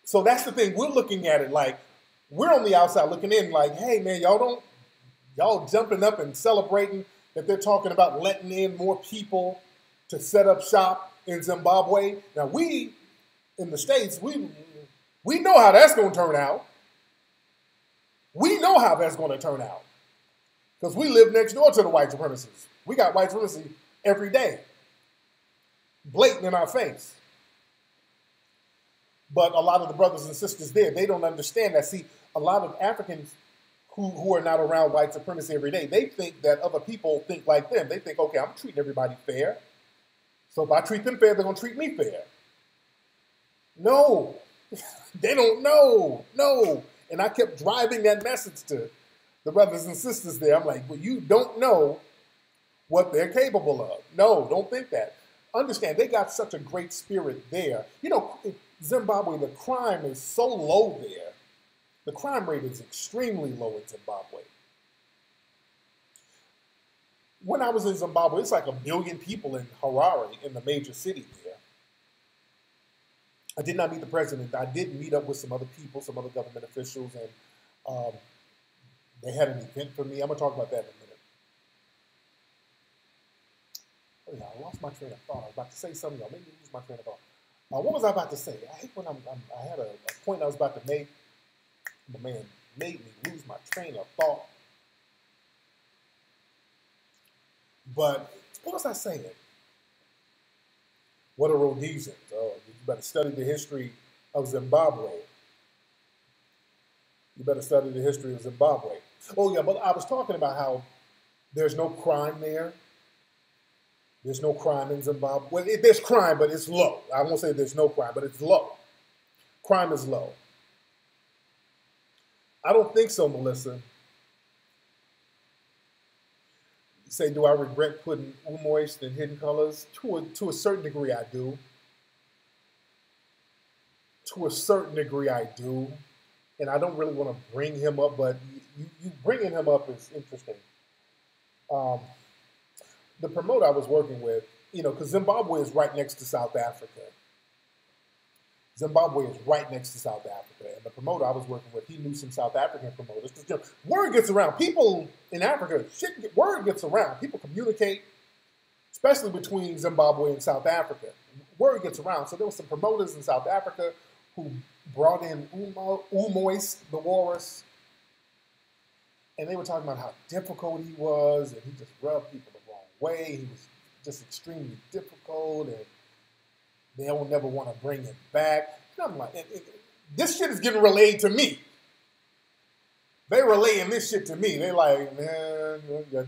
So that's the thing. We're looking at it like, we're on the outside looking in like, hey, man, y'all jumping up and celebrating that they're talking about letting in more people to set up shop in Zimbabwe. Now, we in the States, we know how that's going to turn out. We know how that's going to turn out because we live next door to the white supremacists. We got white supremacy every day, blatant in our face. But a lot of the brothers and sisters there, they don't understand that. See, a lot of Africans who are not around white supremacy every day, they think that other people think like them. They think, okay, I'm treating everybody fair. So if I treat them fair, they're going to treat me fair. No, they don't know. No. And I kept driving that message to the brothers and sisters there. I'm like, well, you don't know what they're capable of. No, don't think that. Understand, they got such a great spirit there. You know, Zimbabwe, the crime is so low there. The crime rate is extremely low in Zimbabwe. When I was in Zimbabwe, it's like 1 million people in Harare, in the major city there. I did not meet the president. I did meet up with some other people, some other government officials, and they had an event for me. I'm going to talk about that in a minute. Oh, yeah, I lost my train of thought. I was about to say something. Y'all made me lose my train of thought. What was I about to say? I hate when I had a point I was about to make. The man made me lose my train of thought. But what was I saying? What are Rhodesians? Oh, you better study the history of Zimbabwe. You better study the history of Zimbabwe. Oh, yeah, but I was talking about how there's no crime there. There's no crime in Zimbabwe. Well, there's crime, but it's low. I won't say there's no crime, but it's low. Crime is low. I don't think so, Melissa. You say, do I regret putting Umoist in Hidden Colors? To a certain degree, I do. To a certain degree, I do. And I don't really want to bring him up, but you bringing him up is interesting. The promoter I was working with, you know, because Zimbabwe is right next to South Africa. Zimbabwe is right next to South Africa. And the promoter I was working with, he knew some South African promoters. Because, you know, word gets around. People in Africa, word gets around. People communicate, especially between Zimbabwe and South Africa. Word gets around. So there were some promoters in South Africa who brought in Umoist, the walrus. And they were talking about how difficult he was, and he just rubbed people the wrong way. He was just extremely difficult, and they don't never want to bring him back. And I'm like, this shit is getting relayed to me. They relaying this shit to me. They like, man,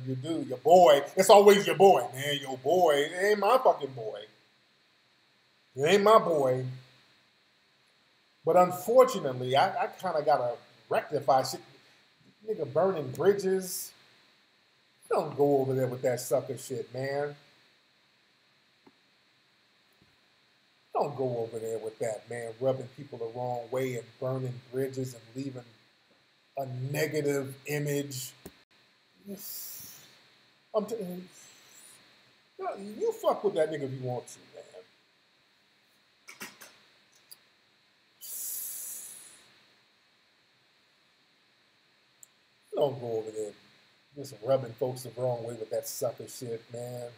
you do, your boy. It's always your boy, man, your boy. It ain't my fucking boy. It ain't my boy. But unfortunately, I kind of got to rectify shit. Nigga burning bridges. Don't go over there with that sucker shit, man. Don't go over there with that, man. Rubbing people the wrong way and burning bridges and leaving a negative image. I'm telling you fuck with that nigga if you want to, man. Don't go over there just rubbing folks the wrong way with that sucker shit, man.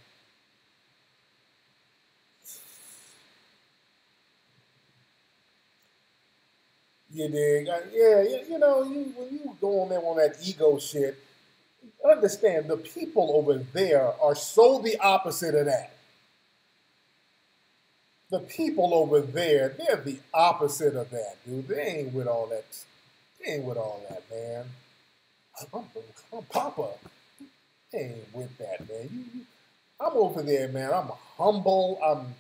You dig? Yeah, you know, when you go on there on that ego shit, understand the people over there are so the opposite of that. The people over there, they're the opposite of that, dude. They ain't with all that. They ain't with all that, man. I'm Papa. They ain't with that, man. I'm over there, man. I'm humble. I'm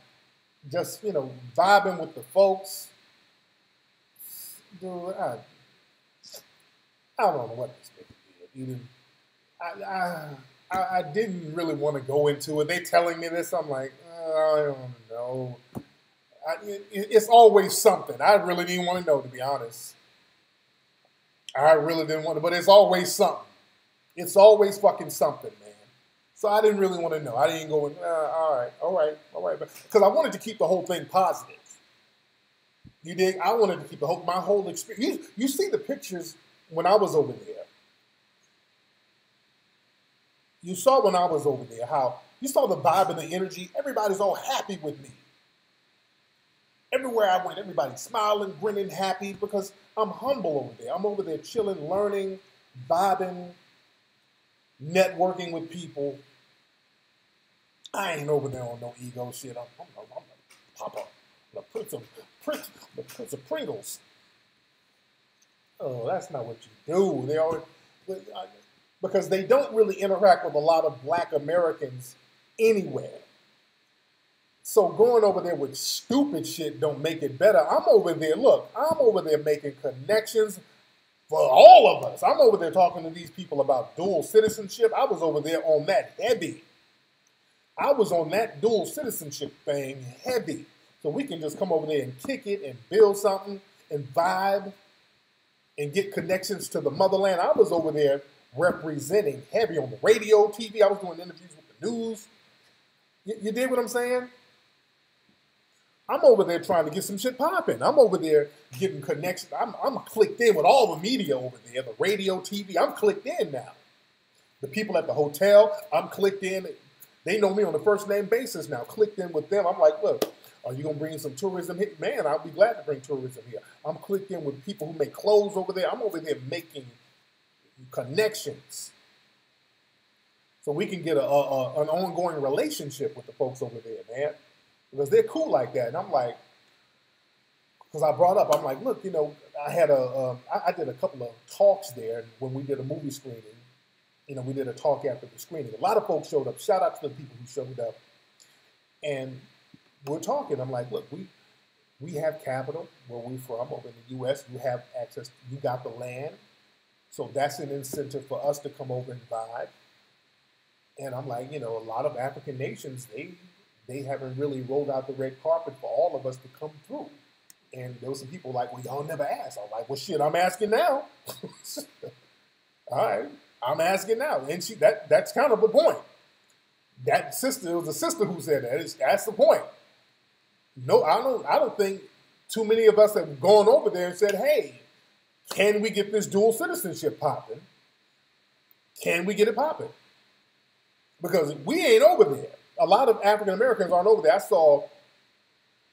just, vibing with the folks. Dude, I don't know what this nigga did. I didn't really want to go into it. They telling me this, I'm like, I don't know. It's always something. I really didn't want to know, to be honest. I really didn't want to, but it's always something. It's always fucking something, man. So I didn't really want to know. I didn't go, all right. Because I wanted to keep the whole thing positive. You dig? I wanted to keep my whole experience. You see the pictures when I was over there. You saw when I was over there how you saw the vibe and the energy. Everybody's all happy with me. Everywhere I went, everybody's smiling, grinning, happy because I'm humble over there. I'm over there chilling, learning, vibing, networking with people. I ain't over there on no ego shit. I'm gonna pop up. I'm gonna put some Pringles. Oh, that's not what you do. They always, because they don't really interact with a lot of black Americans anywhere. So going over there with stupid shit don't make it better. I'm over there making connections for all of us. I'm over there talking to these people about dual citizenship. I was over there on that heavy. I was on that dual citizenship thing heavy. So we can just come over there and kick it and build something and vibe and get connections to the motherland. I was over there representing heavy on the radio, TV. I was doing interviews with the news. You dig what I'm saying? I'm over there trying to get some shit popping. I'm over there getting connections. I'm clicked in with all the media over there, the radio, TV. I'm clicked in now. The people at the hotel, I'm clicked in. They know me on a first name basis now. Clicked in with them. I'm like, look, are you going to bring some tourism here? Man, I'll be glad to bring tourism here. I'm clicked in with people who make clothes over there. I'm over there making connections so we can get an ongoing relationship with the folks over there, man. Because they're cool like that. And I'm like, because I brought up, I'm like, look, I had I did a couple of talks there when we did a movie screening. We did a talk after the screening. A lot of folks showed up. Shout out to the people who showed up. And we're talking. I'm like, look, we have capital where we're from over in the U.S. You have access. You got the land. So that's an incentive for us to come over and vibe. And I'm like, a lot of African nations, they haven't really rolled out the red carpet for all of us to come through. And there were some people like, well, y'all never asked. I'm like, well, shit, I'm asking now. All right, I'm asking now. And that's kind of the point. That sister, it was a sister who said that. That's the point. No, I don't think too many of us have gone over there and said, hey, can we get this dual citizenship popping? Can we get it popping? Because we ain't over there. A lot of African Americans aren't over there. I saw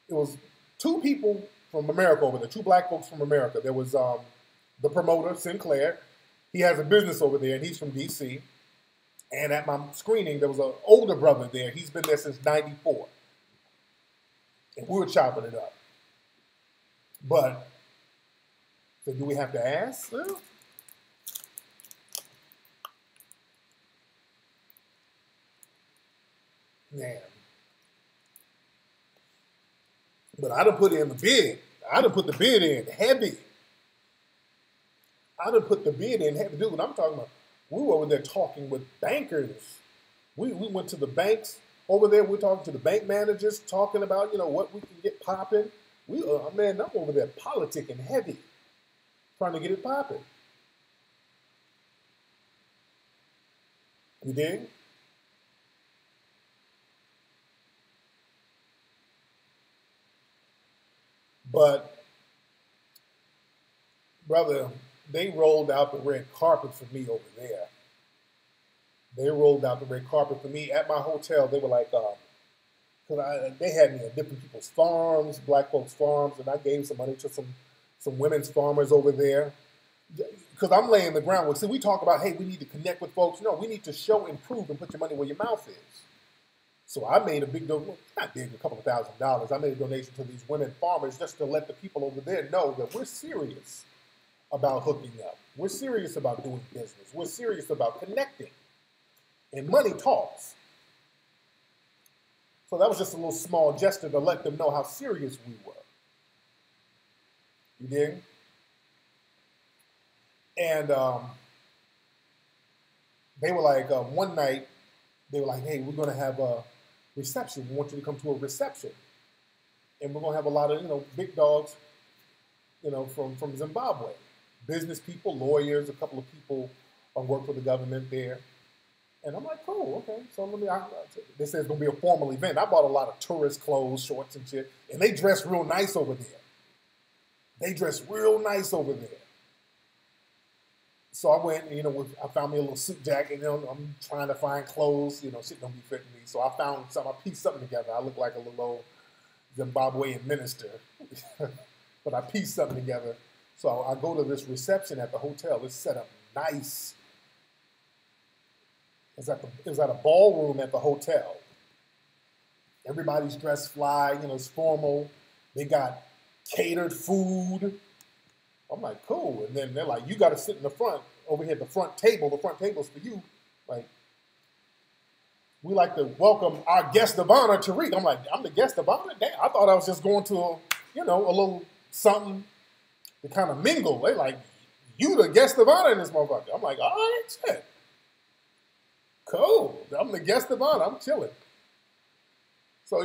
it was two people from America over there, two black folks from America. There was the promoter, Sinclair. He has a business over there, and he's from D.C. And at my screening, there was an older brother there. He's been there since '94. And we were chopping it up. But, so do we have to ask? Well, man. But I done put in the bid. I done put the bid in heavy. I done put the bid in heavy. Dude, I'm talking about, we were over there talking with bankers. We went to the banks over there. We're talking to the bank managers, talking about, what we can get popping. Man, I'm over there politicking heavy, trying to get it popping. You dig? But, brother, they rolled out the red carpet for me over there. They rolled out the red carpet for me at my hotel. They were like, they had me at different people's farms, black folks' farms, and I gave some money to some women's farmers over there. Because I'm laying the groundwork. See, we talk about, hey, we need to connect with folks. No, we need to show and prove and put your money where your mouth is. So I made a big donation, not big, a couple of $1,000s. I made a donation to these women farmers just to let the people over there know that we're serious about hooking up. We're serious about doing business. We're serious about connecting. And money talks. So that was just a little small gesture to let them know how serious we were. You dig? And they were like, one night, they were like, hey, we're going to have a reception. We want you to come to a reception. And we're going to have a lot of, big dogs, from Zimbabwe. Business people, lawyers, a couple of people work for the government there. And I'm like, cool, okay. So they said it's going to be a formal event. I bought a lot of tourist clothes, shorts and shit. And they dress real nice over there. So I went, I found me a little suit jacket. I'm trying to find clothes. Shit don't be fitting me. So I found something. I pieced something together. I look like a little old Zimbabwean minister. But I pieced something together. So I go to this reception at the hotel. It's set up nice. It was at a ballroom at the hotel. Everybody's dressed fly, it's formal. They got catered food. I'm like, cool. And then they're like, you got to sit in the front, over here, the front table. The front table's for you. Like, we like to welcome our guest of honor, Tariq. I'm like, I'm the guest of honor? Damn, I thought I was just going to, a little something to kind of mingle. They like, you the guest of honor in this motherfucker. I'm like, all right, shit. Cool. I'm the guest of honor. I'm chilling. So,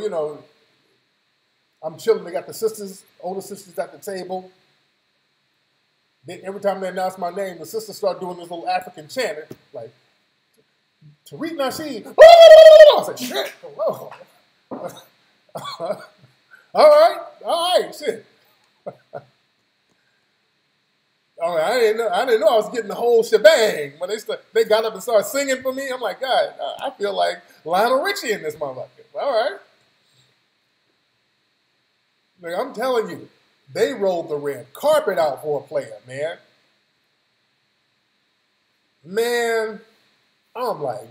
I'm chilling. They got the older sisters at the table. Then every time they announce my name, the sisters start doing this little African chant, like, Tariq Nasheed. I said, shit. Whoa. All right, shit. I didn't know I was getting the whole shebang. When they got up and started singing for me, I'm like, God, I feel like Lionel Richie in this motherfucker. All right. Like, I'm telling you, they rolled the red carpet out for a player, man. Man, I'm like,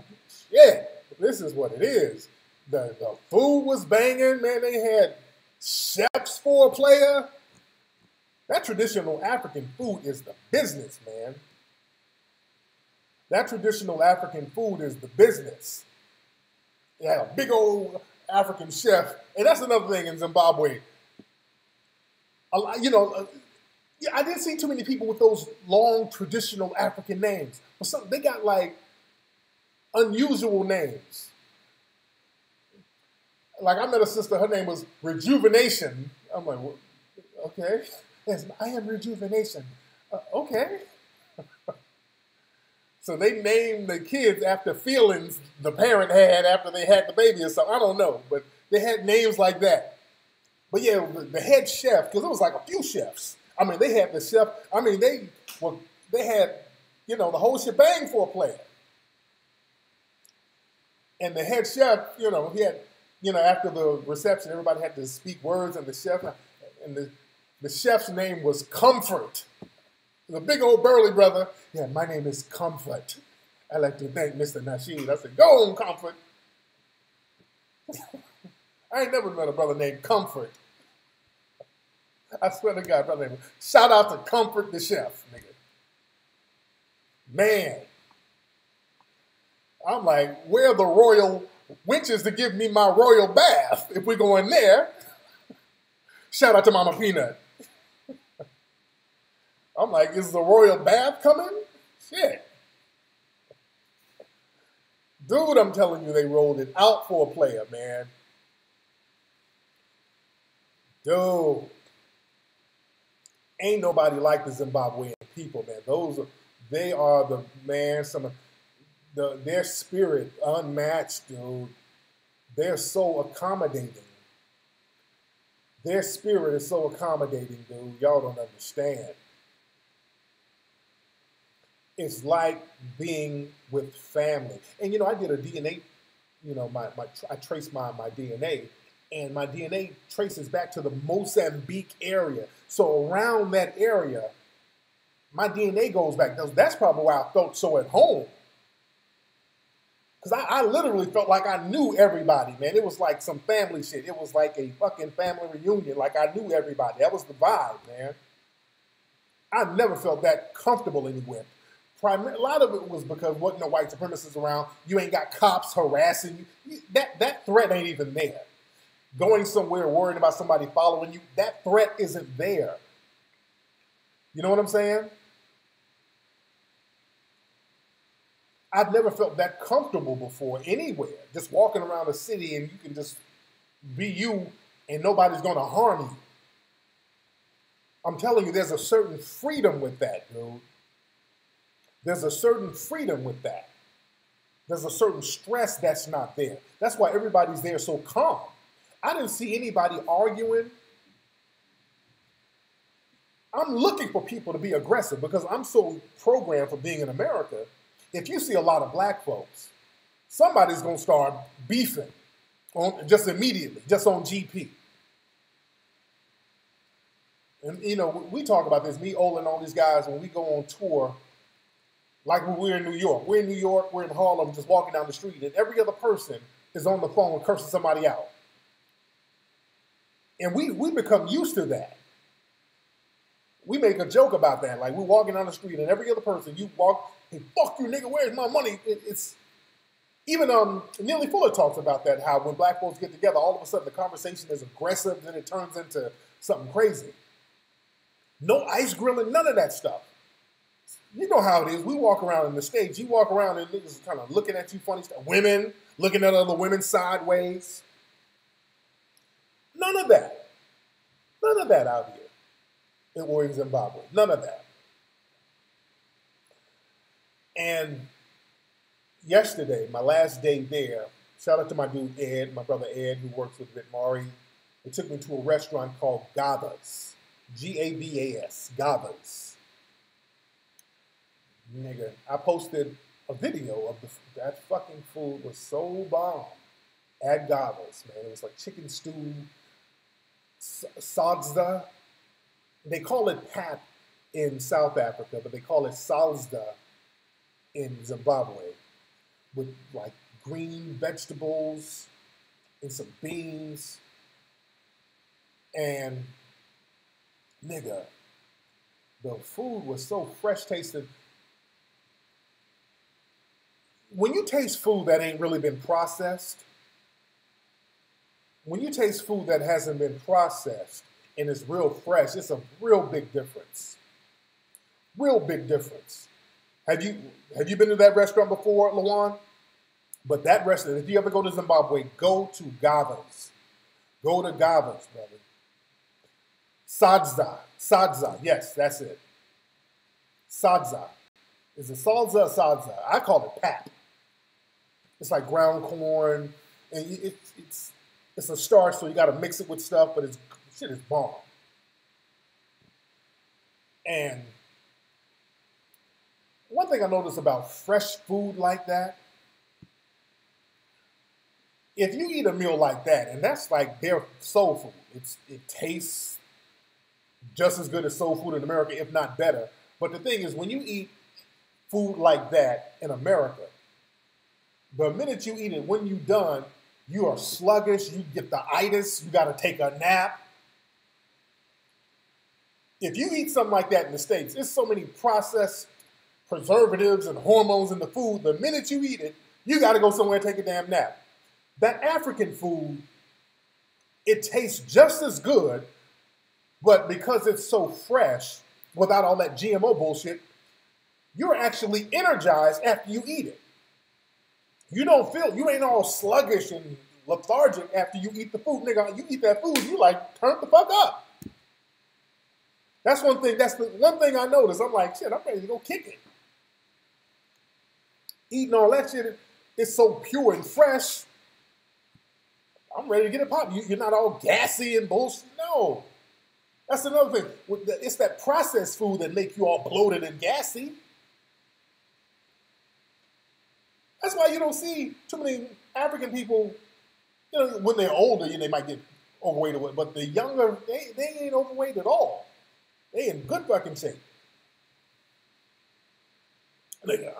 shit, this is what it is. The food was banging, man. They had chefs for a player. That traditional African food is the business, man. That traditional African food is the business. You had a big old African chef. And that's another thing in Zimbabwe. I didn't see too many people with those long traditional African names. But they got like unusual names. Like I met a sister, her name was Rejuvenation. I'm like, okay. Yes, I am Rejuvenation. Okay. So they named the kids after feelings the parent had after they had the baby or something. I don't know, but they had names like that. But yeah, the head chef, because it was like a few chefs. I mean, they had the chef. I mean, they had, the whole shebang for a player. And the head chef, he had, after the reception, everybody had to speak words, and the chef, and the chef's name was Comfort. The big old burly brother. Yeah, my name is Comfort. I'd like to thank Mr. Nasheed. I said, go on, Comfort. I ain't never met a brother named Comfort. I swear to God, brother. Shout out to Comfort the chef, nigga. Man. I'm like, where are the royal wenches to give me my royal bath if we go in there? Shout out to Mama Peanut. I'm like, is the royal bath coming? Shit. Dude, I'm telling you, they rolled it out for a player, man. Dude. Ain't nobody like the Zimbabwean people, man. They are the, man, their spirit unmatched, dude. They're so accommodating. Their spirit is so accommodating, dude. Y'all don't understand. It's like being with family. And, I did a DNA, I traced my DNA, and my DNA traces back to the Mozambique area. So around that area, my DNA goes back. That's probably why I felt so at home. Because I literally felt like I knew everybody, man. It was like some family shit. It was like a fucking family reunion. Like I knew everybody. That was the vibe, man. I never felt that comfortable anywhere. A lot of it was because wasn't no white supremacists around. You ain't got cops harassing you. That threat ain't even there. Going somewhere worrying about somebody following you, that threat isn't there. You know what I'm saying? I've never felt that comfortable before anywhere. Just walking around a city and you can just be you and nobody's going to harm you. I'm telling you, there's a certain freedom with that, dude. There's a certain freedom with that. There's a certain stress that's not there. That's why everybody's there so calm. I didn't see anybody arguing. I'm looking for people to be aggressive because I'm so programmed for being in America. If you see a lot of black folks, somebody's going to start beefing just immediately, just on GP. And, you know, we talk about this, me, Ola, and all these guys, when we go on tour, like when we're in New York. We're in New York, we're in Harlem, just walking down the street, and every other person is on the phone cursing somebody out. And we become used to that. We make a joke about that. Like, we're walking down the street, and every other person, you walk, hey, fuck you, nigga, where's my money? It's even Neely Fuller talks about that, how when black folks get together, all of a sudden the conversation is aggressive, then it turns into something crazy. No ice grilling, none of that stuff. You know how it is. We walk around in the States. You walk around and niggas kind of looking at you funny stuff. Women, looking at other women sideways. None of that. None of that out here in Zimbabwe. None of that. And yesterday, my last day there, shout out to my dude Ed, my brother Ed, who works with Vic Mari. They took me to a restaurant called Gava's. Gavas. Gava's. Nigga, I posted a video of that fucking food was so bomb at Gava's, man. It was like chicken stew, salsa. They call it pap in South Africa, but they call it salsa in Zimbabwe, with like green vegetables and some beans. And nigga, the food was so fresh tasting. When you taste food that ain't really been processed, when you taste food that hasn't been processed and it's real fresh, it's a real big difference. Real big difference. Have you been to that restaurant before, Lawan? But that restaurant, if you ever go to Zimbabwe, go to Gava's. Go to Gava's, brother. Sadza. Yes, that's it. Sadza. Is it salsa or sadza? I call it pap. It's like ground corn, and it's a starch, so you got to mix it with stuff, but shit is bomb. And one thing I noticed about fresh food like that, if you eat a meal like that, and that's like their soul food, it tastes just as good as soul food in America, if not better. But the thing is, when you eat food like that in America, the minute you eat it, when you're done, you are sluggish, you get the itis, you got to take a nap. If you eat something like that in the States, there's so many processed preservatives and hormones in the food, the minute you eat it, you got to go somewhere and take a damn nap. That African food, it tastes just as good, but because it's so fresh, without all that GMO bullshit, you're actually energized after you eat it. You ain't all sluggish and lethargic after you eat the food. Nigga, you eat that food, you like, turn the fuck up. That's one thing, that's the one thing I noticed. I'm like, shit, I'm ready to go kick it. Eating all that shit, it's so pure and fresh. I'm ready to get it popping. You're not all gassy and bullshit. No. That's another thing. It's that processed food that make you all bloated and gassy. That's why you don't see too many African people, you know, when they're older, they might get overweight or what, but the younger, they ain't overweight at all. They in good fucking shape. Nigga,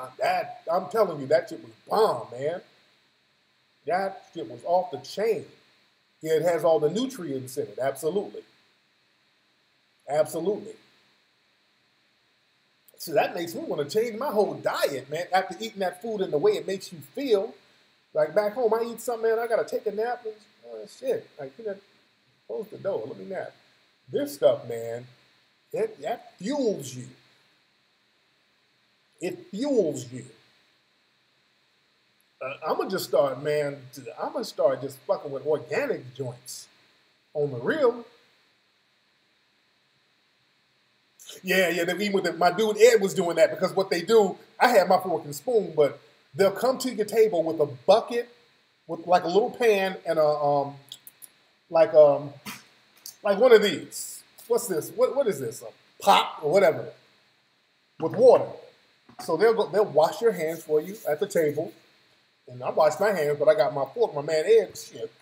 I'm telling you, that shit was bomb, man. That shit was off the chain. Yeah, it has all the nutrients in it. Absolutely. Absolutely. So that makes me want to change my whole diet, man, after eating that food and the way it makes you feel. Like back home, I eat something, man, I got to take a nap. And, oh, shit. Like, you know, close the door. Let me nap. This stuff, man, that fuels you. It fuels you. I'm going to just start, man, I'm going to start just fucking with organic joints on the real. Yeah, they're eating with it. My dude Ed was doing that because what they do, I had my fork and spoon, but they'll come to your table with a bucket, with like a little pan and a like one of these. What's this? What is this? A pot or whatever with water. So they'll wash your hands for you at the table, and I wash my hands, but I got my fork. My man Ed, shit,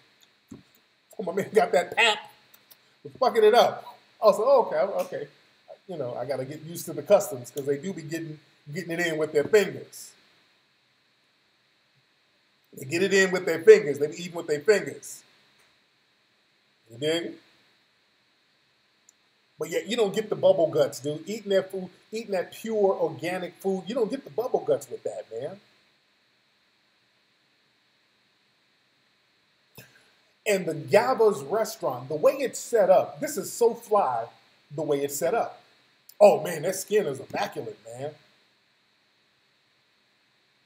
my man got that pap, was fucking it up. I was like, oh, okay. You know, I got to get used to the customs because they do be getting it in with their fingers. They get it in with their fingers. They be eating with their fingers. You dig? But yeah, you don't get the bubble guts, dude. Eating that food, eating that pure organic food, you don't get the bubble guts with that, man. And the Gava's restaurant, the way it's set up, this is so fly, the way it's set up. Oh, man, that skin is immaculate, man.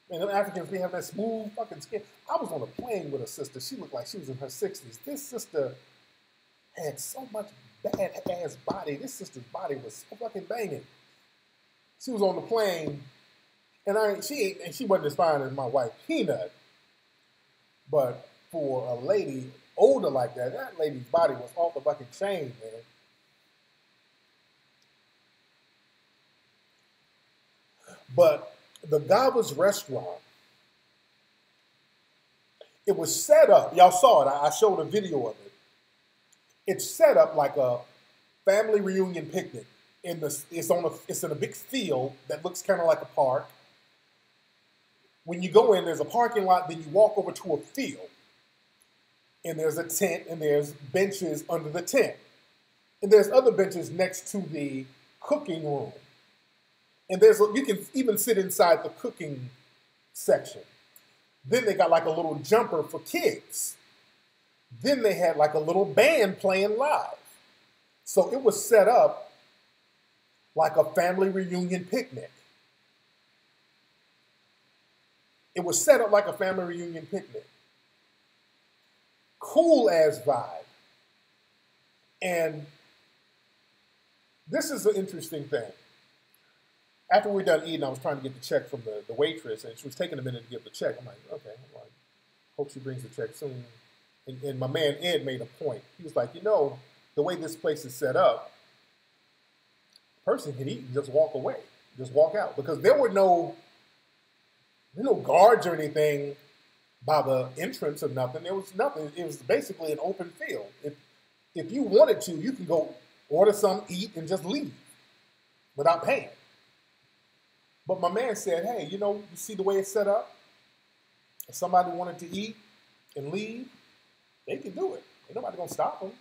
Man, them Africans, they have that smooth fucking skin. I was on a plane with a sister. She looked like she was in her 60s. This sister had so much bad-ass body. This sister's body was so fucking banging. She was on the plane, and she wasn't as fine as my wife, Peanut. But for a lady older like that, that lady's body was off the fucking chain, man. But the Gava's restaurant, it was set up, y'all saw it, I showed a video of it. It's set up like a family reunion picnic. It's in a big field that looks kind of like a park. When you go in, there's a parking lot, then you walk over to a field. And there's a tent, and there's benches under the tent. And there's other benches next to the cooking room. And you can even sit inside the cooking section. Then they got like a little jumper for kids. Then they had like a little band playing live. So it was set up like a family reunion picnic. It was set up like a family reunion picnic. Cool ass vibe. And this is an interesting thing. After we were done eating, I was trying to get the check from the waitress, and she was taking a minute to give the check. I'm like, okay, hope she brings the check soon. And my man Ed made a point. He was like, you know, the way this place is set up, a person can eat and just walk away, just walk out. Because there were no guards or anything by the entrance or nothing. There was nothing. It was basically an open field. If you wanted to, you can go order some, eat, and just leave without paying. But my man said, hey, you know, you see the way it's set up? If somebody wanted to eat and leave, they can do it. Ain't nobody gonna stop them.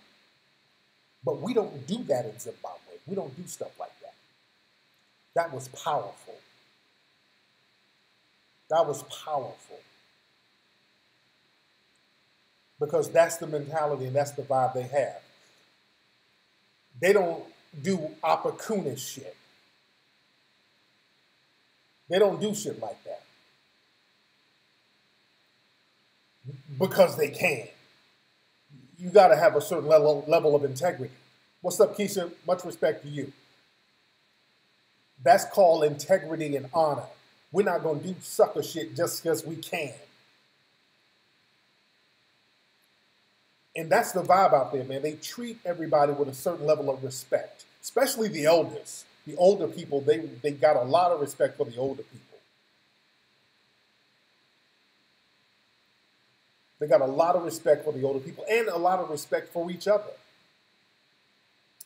But we don't do that in Zimbabwe. We don't do stuff like that. That was powerful. That was powerful. Because that's the mentality and that's the vibe they have. They don't do opportunist shit. They don't do shit like that. Because they can. You got to have a certain level of integrity. What's up, Keisha? Much respect to you. That's called integrity and honor. We're not going to do sucker shit just because we can. And that's the vibe out there, man. They treat everybody with a certain level of respect, especially the elders. The older people, they got a lot of respect for the older people. They got a lot of respect for the older people and a lot of respect for each other.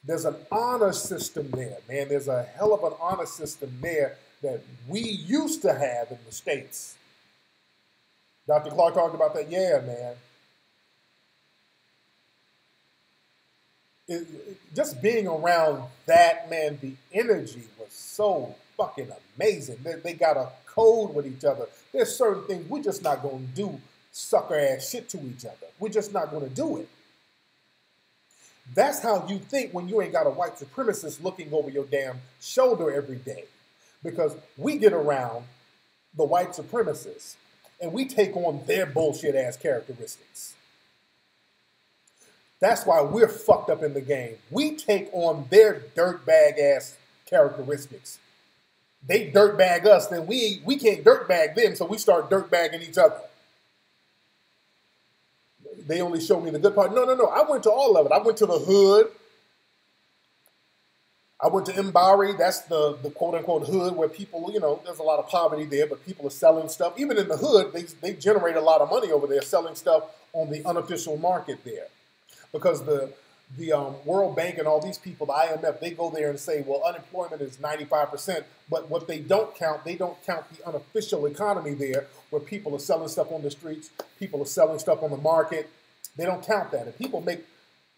There's an honor system there, man. There's a hell of an honor system there that we used to have in the States. Dr. Clark talked about that. Yeah, man. Just being around that, man, the energy was so fucking amazing. They got a code with each other. There's certain things we're just not going to do sucker ass shit to each other. We're just not going to do it. That's how you think when you ain't got a white supremacist looking over your damn shoulder every day. Because we get around the white supremacists and we take on their bullshit ass characteristics. That's why we're fucked up in the game. We take on their dirtbag ass characteristics. They dirtbag us, then we can't dirtbag them, so we start dirtbagging each other. They only show me the good part. No. I went to all of it. I went to the hood. I went to Mbari. That's the quote-unquote hood where people, there's a lot of poverty there, but people are selling stuff. Even in the hood, they generate a lot of money over there selling stuff on the unofficial market there. Because the World Bank and all these people, the IMF, they go there and say, well, unemployment is 95%. But what they don't count the unofficial economy there where people are selling stuff on the streets, people are selling stuff on the market. They don't count that. And people make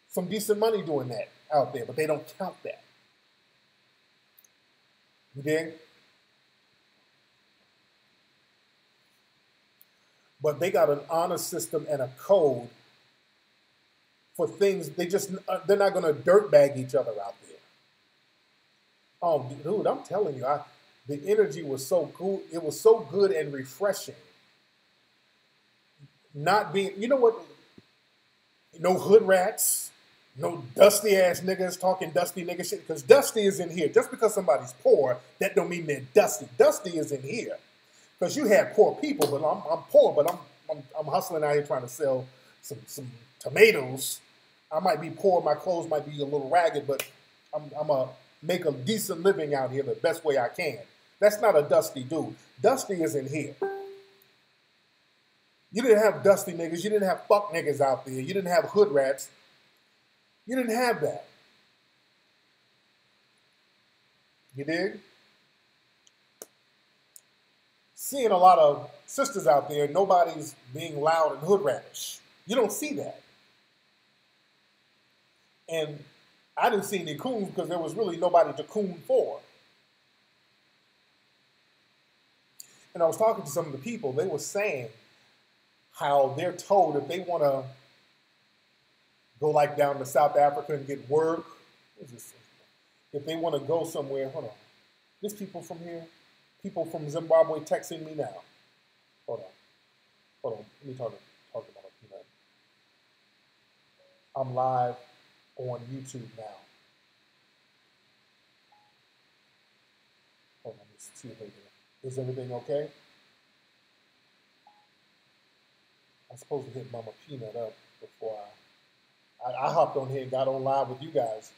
some decent money doing that out there, but they don't count that. You dig? But they got an honor system and a code for things. They're not going to dirtbag each other out there. Oh, dude, I'm telling you, the energy was so cool. It was so good and refreshing. Not being, you know what? No hood rats, no dusty ass niggas talking dusty nigga shit. Because dusty is in here. Just because somebody's poor, that don't mean they're dusty. Dusty is in here. Because you have poor people, but I'm poor, but I'm hustling out here trying to sell some tomatoes. I might be poor, my clothes might be a little ragged, but I'm going to make a decent living out here the best way I can. That's not a dusty dude. Dusty is in here. You didn't have dusty niggas. You didn't have fuck niggas out there. You didn't have hood rats. You didn't have that. You dig? Seeing a lot of sisters out there, nobody's being loud and hood ratish. You don't see that. And I didn't see any coons because there was really nobody to coon for. And I was talking to some of the people. They were saying how they're told if they want to go like down to South Africa and get work, what is this? If they want to go somewhere, hold on. There's people from here, people from Zimbabwe texting me now. Hold on. Let me talk about it. I'm live on YouTube now. Hold on, let's see if they do. Is everything okay? I'm supposed to hit Mama Peanut up before I hopped on here and got on live with you guys.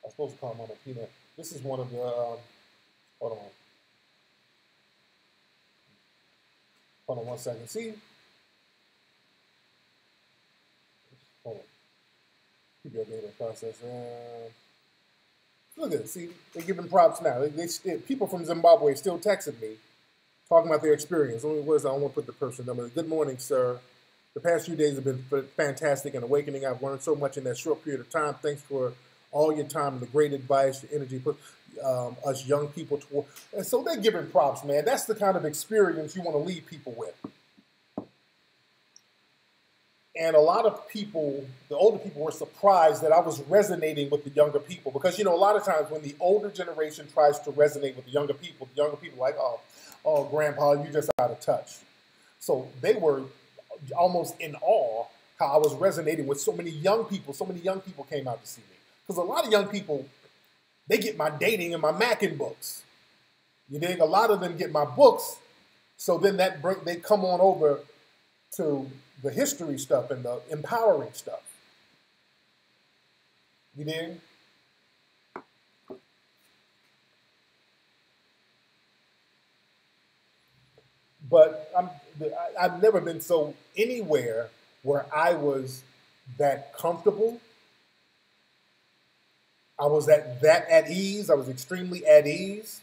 I'm supposed to call Mama Peanut. This is one of the, hold on 1 second. See? Hold on. Keep your data process. Look at it. See, they're giving props now. People from Zimbabwe still texting me, talking about their experience. Only words I don't want to put the person number. Good morning, sir. The past few days have been fantastic and awakening. I've learned so much in that short period of time. Thanks for all your time and the great advice, the energy put us young people toward. And so they're giving props, man. That's the kind of experience you want to leave people with. And a lot of people, the older people, were surprised that I was resonating with the younger people. Because, a lot of times when the older generation tries to resonate with the younger people are like, oh, Grandpa, you just out of touch. So they were almost in awe how I was resonating with so many young people. So many young people came out to see me. Because a lot of young people, they get my dating and my Mackin books. You dig? A lot of them get my books. So then they come on over to the history stuff and the empowering stuff. You dig? But I've never been so anywhere where I was that comfortable. I was that at ease. I was extremely at ease.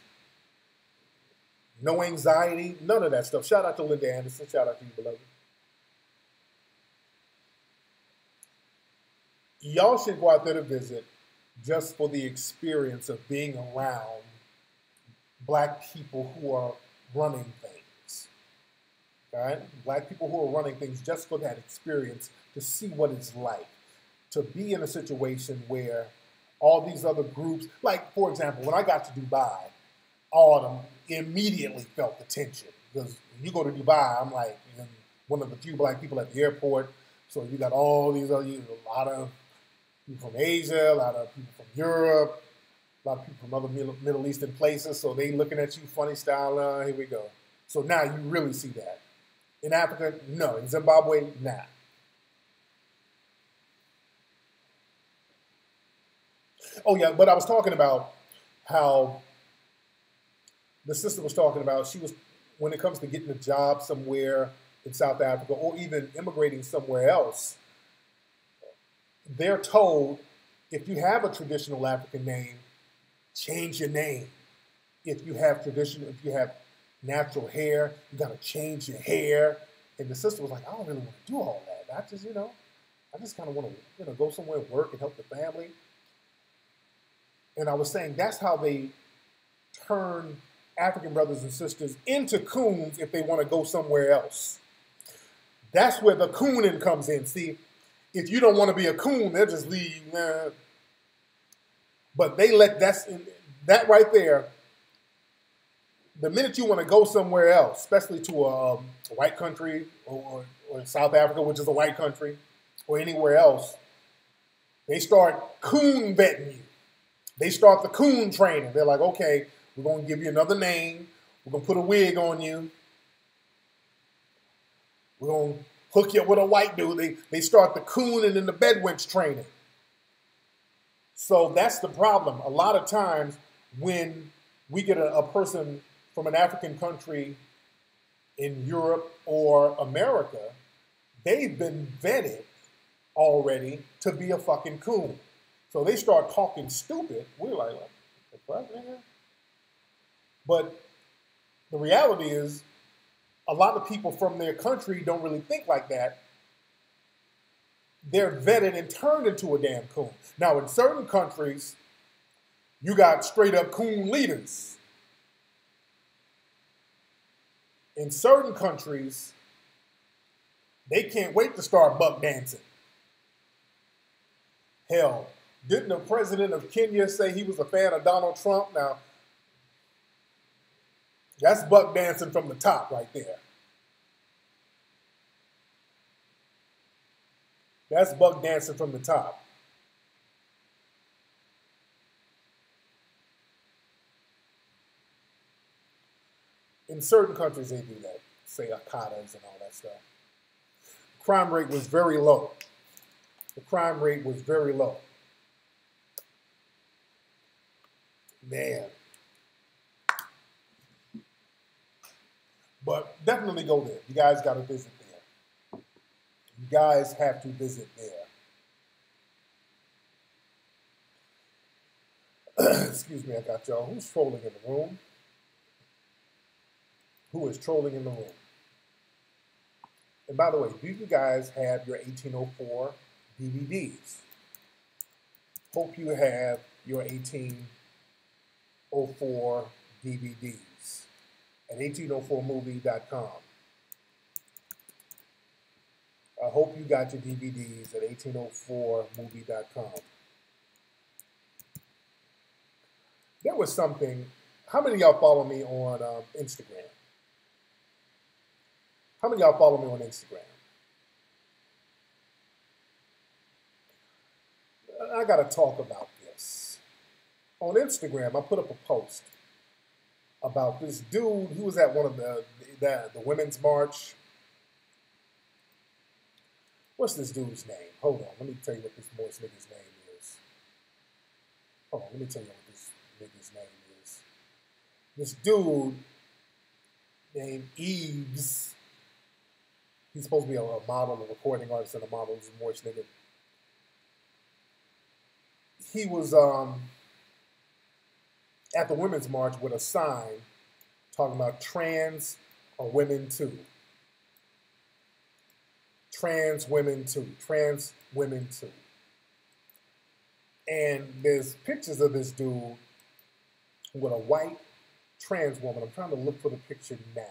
No anxiety, none of that stuff. Shout out to Linda Anderson. Shout out to you, beloved. Y'all should go out there to visit just for the experience of being around black people who are running things. All right? Black people who are running things just for that experience to see what it's like to be in a situation where all these other groups, like, for example, when I got to Dubai, all of them immediately felt the tension. Because when you go to Dubai, I'm like one of the few black people at the airport. So you got all these other, a lot of people from Asia, a lot of people from Europe, a lot of people from other Middle Eastern places. So they looking at you funny style, here we go. So now you really see that. In Africa, no. In Zimbabwe, nah. Oh yeah, but I was talking about how the sister was talking about she was, when it comes to getting a job somewhere in South Africa or even immigrating somewhere else, they're told if you have a traditional African name, change your name. If you have natural hair, you got to change your hair. And the sister was like, I don't really want to do all that. I just kind of want to, go somewhere and work and help the family. And I was saying that's how they turn African brothers and sisters into coons if they want to go somewhere else. That's where the cooning comes in. See, if you don't want to be a coon, they'll just leave. But they let that right there. The minute you want to go somewhere else, especially to a white country or South Africa, which is a white country, or anywhere else, they start coon vetting you. They start the coon training. They're like, okay, we're going to give you another name. We're going to put a wig on you. We're going to hook you up with a white dude. They start the coon and then the bedwench training. So that's the problem. A lot of times when we get a person from an African country in Europe or America, they've been vetted already to be a fucking coon. So they start talking stupid. We're like, what the fuck, man? But the reality is, a lot of people from their country don't really think like that. They're vetted and turned into a damn coon. Now, in certain countries, you got straight up coon leaders. In certain countries, they can't wait to start buck dancing. Hell, didn't the president of Kenya say he was a fan of Donald Trump? Now, that's buck dancing from the top right there. That's buck dancing from the top. In certain countries, they do that. Say akadas and all that stuff. Crime rate was very low. The crime rate was very low. Man. But definitely go there. You guys got to visit there. You guys have to visit there. Excuse me, I got y'all. Who's trolling in the room? Who is trolling in the room? And by the way, do you guys have your 1804 DVDs? Hope you have your 1804 DVDs at 1804movie.com. I hope you got your DVDs at 1804movie.com. There was something, how many of y'all follow me on Instagram? How many of y'all follow me on Instagram? I got to talk about this. On Instagram, I put up a post about this dude who was at one of the Women's March. What's this dude's name? Hold on. Let me tell you what this Morris nigga's name is. Hold on. Let me tell you what this nigga's name is. This dude named Eves. He's supposed to be a model, a recording artist, and a model. He's a Morris nigga. He was at the Women's March with a sign talking about trans are women too. Trans women too. Trans women too. And there's pictures of this dude with a white trans woman. I'm trying to look for the picture now.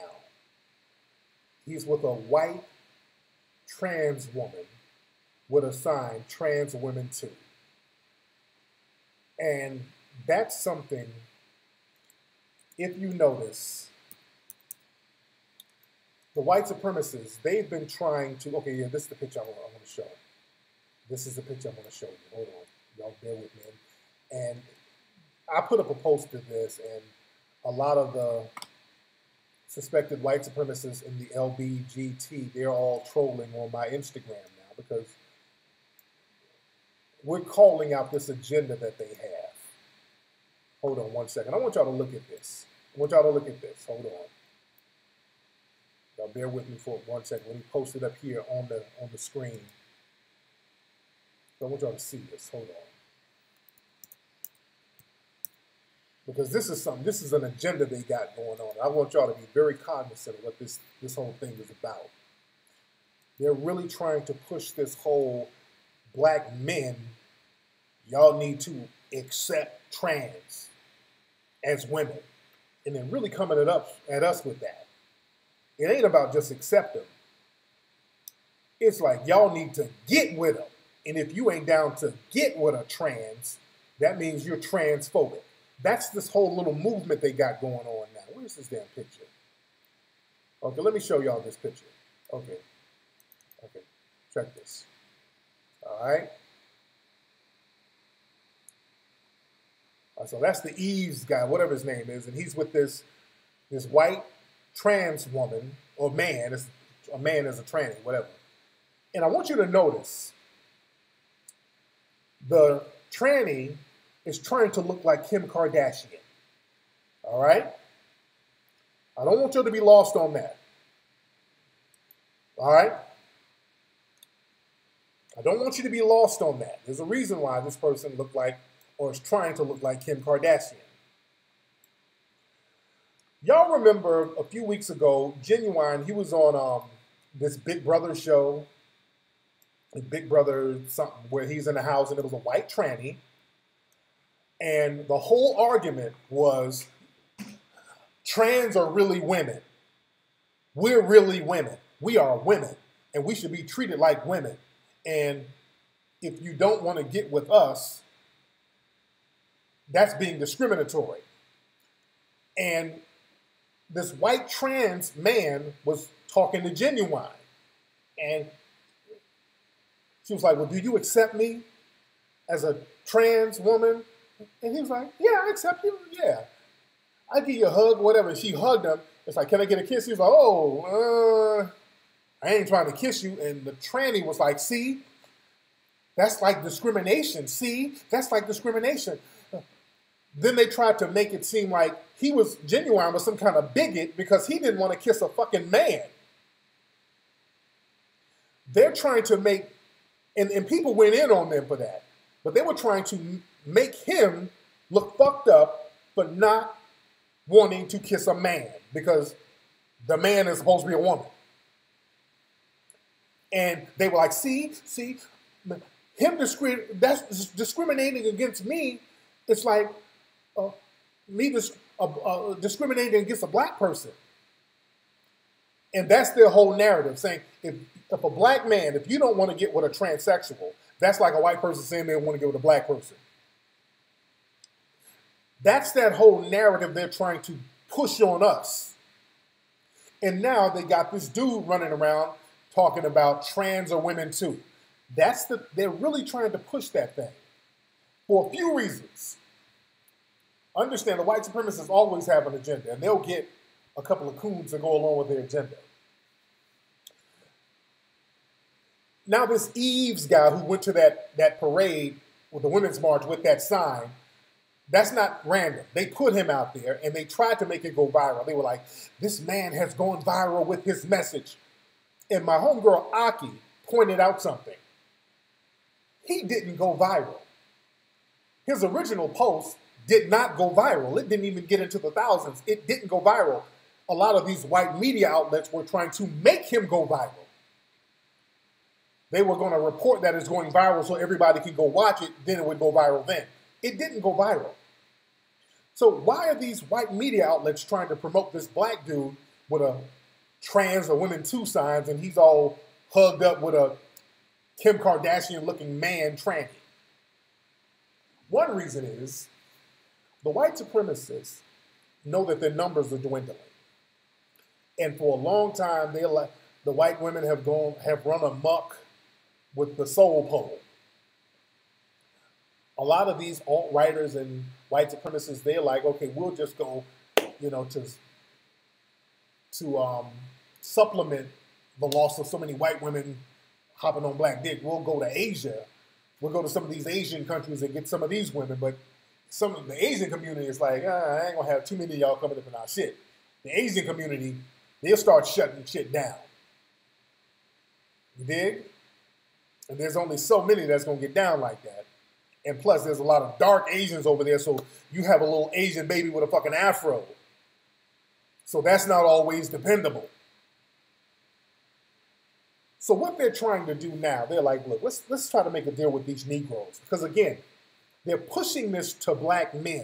He's with a white trans woman with a sign, trans women too. And that's something, if you notice, the white supremacists, they've been trying to, okay, yeah, this is the picture I want to show. This is the picture I'm going to show you. Hold on. Y'all bear with me. And I put up a post of this, and a lot of the suspected white supremacists in the LBGT, they're all trolling on my Instagram now because we're calling out this agenda that they have. Hold on one second. I want y'all to look at this. Hold on. Y'all bear with me for 1 second. Let me post it up here on the screen. So I want y'all to see this. Hold on. Because this is an agenda they got going on. I want y'all to be very cognizant of what this whole thing is about. They're really trying to push this whole black men, y'all need to accept trans as women. And they're really coming at us with that. It ain't about just accept them. It's like y'all need to get with them. And if you ain't down to get with a trans, that means you're transphobic. That's this whole little movement they got going on now. Where's this damn picture? Okay, let me show y'all this picture. Okay, check this. All right. So that's the Eves guy, whatever his name is, and he's with this white trans woman, or man, a man is a tranny, whatever. And I want you to notice the tranny is trying to look like Kim Kardashian. All right? I don't want you to be lost on that. All right? I don't want you to be lost on that. There's a reason why this person looked like, or is trying to look like, Kim Kardashian. Y'all remember a few weeks ago, Genuine, he was on this Big Brother show, Big Brother something, where he's in the house and it was a white tranny. And the whole argument was trans are really women. We're really women. We are women. And we should be treated like women. And if you don't want to get with us, that's being discriminatory. And this white trans man was talking to Genuine. And she was like, well, do you accept me as a trans woman? And he was like, yeah, I accept you. Yeah. I'll give you a hug, whatever. And she hugged him. It's like, can I get a kiss? He was like, oh, I ain't trying to kiss you. And the tranny was like, see, that's like discrimination. See, that's like discrimination. Then they tried to make it seem like he was Genuine was some kind of bigot because he didn't want to kiss a fucking man. They're trying to make, and people went in on them for that, but they were trying to make him look fucked up for not wanting to kiss a man because the man is supposed to be a woman. And they were like, see, him that's discriminating against me. It's like me discriminating against a black person. And that's their whole narrative, saying if a black man, if you don't want to get with a transsexual, that's like a white person saying they want to get with a black person. That's that whole narrative they're trying to push on us. And now they got this dude running around talking about trans are women too. They're really trying to push that thing for a few reasons. Understand the white supremacists always have an agenda, and they'll get a couple of coons to go along with their agenda. Now this Eves guy who went to that parade with the Women's March with that sign, that's not random. They put him out there and they tried to make it go viral. They were like, this man has gone viral with his message. And my homegirl Aki pointed out something. He didn't go viral. His original post did not go viral. It didn't even get into the thousands. It didn't go viral. a lot of these white media outlets were trying to make him go viral. They were going to report that it's going viral so everybody can go watch it, then it would go viral then. It didn't go viral. So why are these white media outlets trying to promote this black dude with a trans or women too signs and he's all hugged up with a Kim Kardashian looking man tranny? One reason is the white supremacists know that their numbers are dwindling. And for a long time, the white women have run amok with the soul pole. A lot of these alt-writers and white supremacists, they're like, okay, we'll just go, to supplement the loss of so many white women hopping on black dick. We'll go to Asia. We'll go to some of these Asian countries and get some of these women. But some of the Asian community is like, I ain't gonna have too many of y'all coming up in our shit. The Asian community, they'll start shutting shit down. You dig? And there's only so many that's going to get down like that. And plus, there's a lot of dark Asians over there, so you have a little Asian baby with a fucking afro. So that's not always dependable. So what they're trying to do now, they're like, look, let's try to make a deal with these Negroes. Because again, they're pushing this to black men.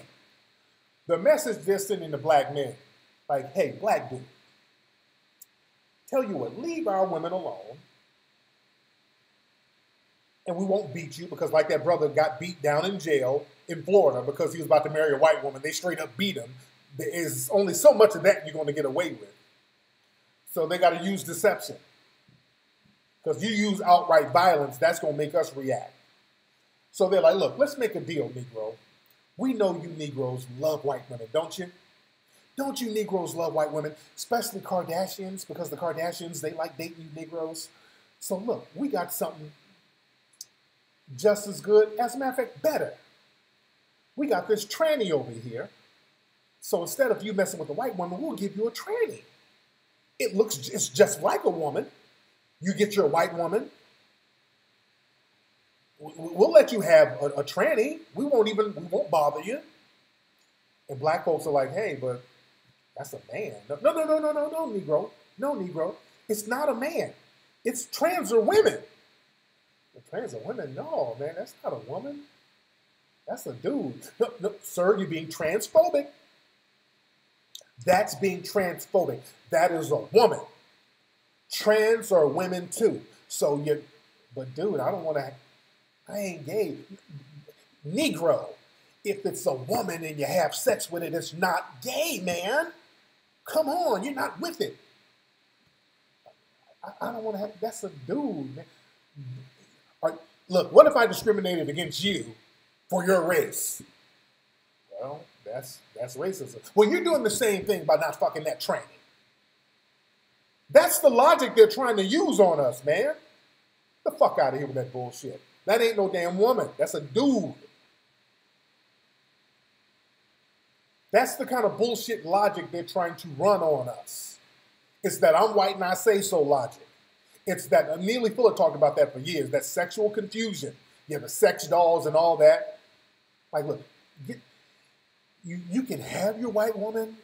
The message they're sending to black men, like, hey, black dude, tell you what, leave our women alone. And we won't beat you because like that brother got beat down in jail in Florida because he was about to marry a white woman. They straight up beat him. There is only so much of that you're going to get away with. So they got to use deception. Because you use outright violence, that's going to make us react. So they're like, look, let's make a deal, Negro. We know you Negroes love white women, don't you? Don't you Negroes love white women? Especially Kardashians, because the Kardashians, they like dating you Negroes. So look, we got something just as good, as a matter of fact, better. We got this tranny over here. So instead of you messing with a white woman, we'll give you a tranny. It's just like a woman. You get your white woman. We'll let you have a tranny. We won't bother you. And black folks are like, hey, but that's a man. No, Negro. No, Negro. It's not a man. It's trans or women. Trans are women? No, man, that's not a woman. That's a dude. No, sir, you're being transphobic. That's being transphobic. That is a woman. Trans are women too. So but dude, I ain't gay. Negro, if it's a woman and you have sex with it, it's not gay, man. Come on, you're not with it. I don't want to have, that's a dude, man. Look, what if I discriminated against you for your race? Well, that's racism. Well, you're doing the same thing by not fucking that tranny. That's the logic they're trying to use on us, man. Get the fuck out of here with that bullshit. That ain't no damn woman. That's a dude. That's the kind of bullshit logic they're trying to run on us. It's that I'm white and I say so logic. It's that Neely Fuller talked about that for years, that sexual confusion. You have the sex dolls and all that. Like, look, you can have your white woman.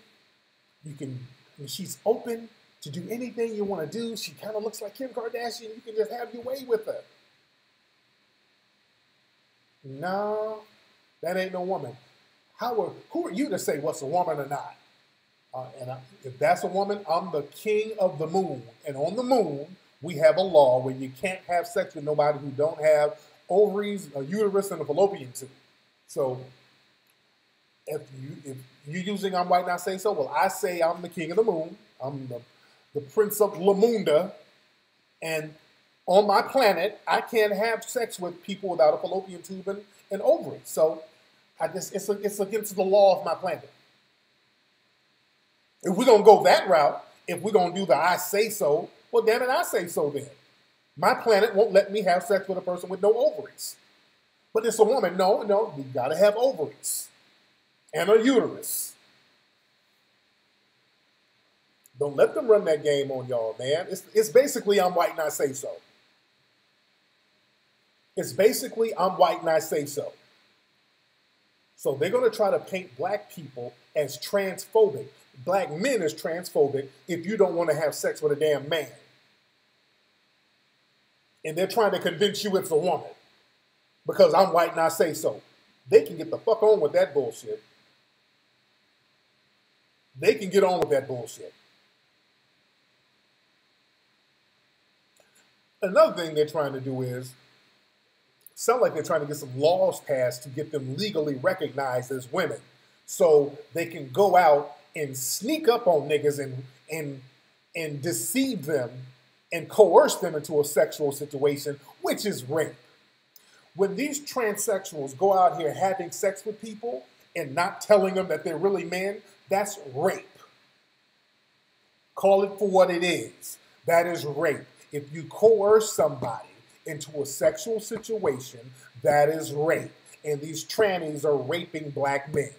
She's open to do anything you want to do. She kind of looks like Kim Kardashian. You can just have your way with her. No, that ain't no woman. Who are you to say what's a woman or not? If that's a woman, I'm the king of the moon. And on the moon, we have a law where you can't have sex with nobody who don't have ovaries, a uterus, and a fallopian tube. So if you're using I'm white and I say so, well, I say I'm the king of the moon. I'm the prince of Lamunda. And on my planet, I can't have sex with people without a fallopian tube and ovaries. So it's against the law of my planet. If we're going to go that route, if we're going to do the I say so, well, damn it, I say so then. My planet won't let me have sex with a person with no ovaries. But it's a woman. No, we got to have ovaries and a uterus. Don't let them run that game on y'all, man. It's basically I'm white and I say so. It's basically I'm white and I say so. So they're going to try to paint black people as transphobic. black men as transphobic if you don't want to have sex with a damn man. And they're trying to convince you it's a woman because I'm white and I say so. They can get the fuck on with that bullshit. They can get on with that bullshit. Another thing they're trying to do is, sound like they're trying to get some laws passed to get them legally recognized as women. So they can go out and sneak up on niggas and deceive them and coerce them into a sexual situation, which is rape. When these transsexuals go out here having sex with people and not telling them that they're really men, that's rape. Call it for what it is. That is rape. If you coerce somebody into a sexual situation, that is rape. And these trannies are raping black men.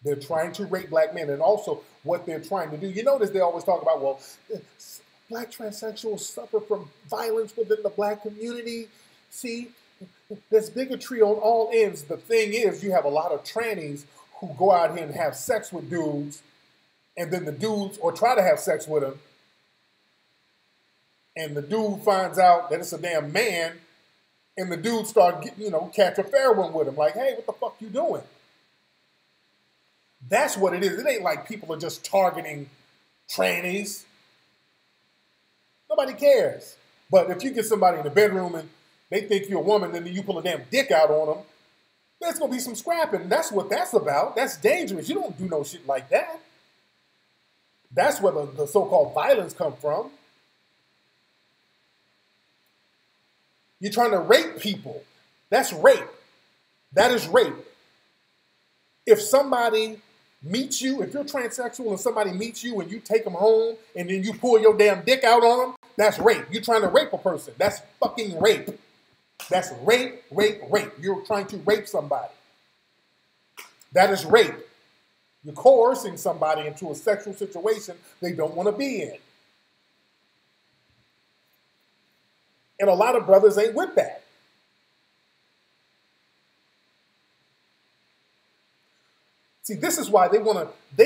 They're trying to rape black men. And also what they're trying to do, you notice they always talk about, well, black transsexuals suffer from violence within the black community. See, there's bigotry on all ends. The thing is, you have a lot of trannies who go out here and have sex with dudes, and then the dudes, or try to have sex with them, and the dude finds out that it's a damn man, and the dude start getting, catch a fair one with him. Like, hey, what the fuck you doing? That's what it is. It ain't like people are just targeting trannies. Nobody cares. But if you get somebody in the bedroom and they think you're a woman, then you pull a damn dick out on them, there's going to be some scrapping. That's what that's about. That's dangerous. You don't do no shit like that. That's where the so-called violence come from. You're trying to rape people. That's rape. That is rape. If somebody meets you, if you're transsexual and somebody meets you and you take them home and then you pull your damn dick out on them, that's rape. You're trying to rape a person. That's fucking rape. That's rape, rape, rape. You're trying to rape somebody. That is rape. You're coercing somebody into a sexual situation they don't want to be in. And a lot of brothers ain't with that. See, this is why they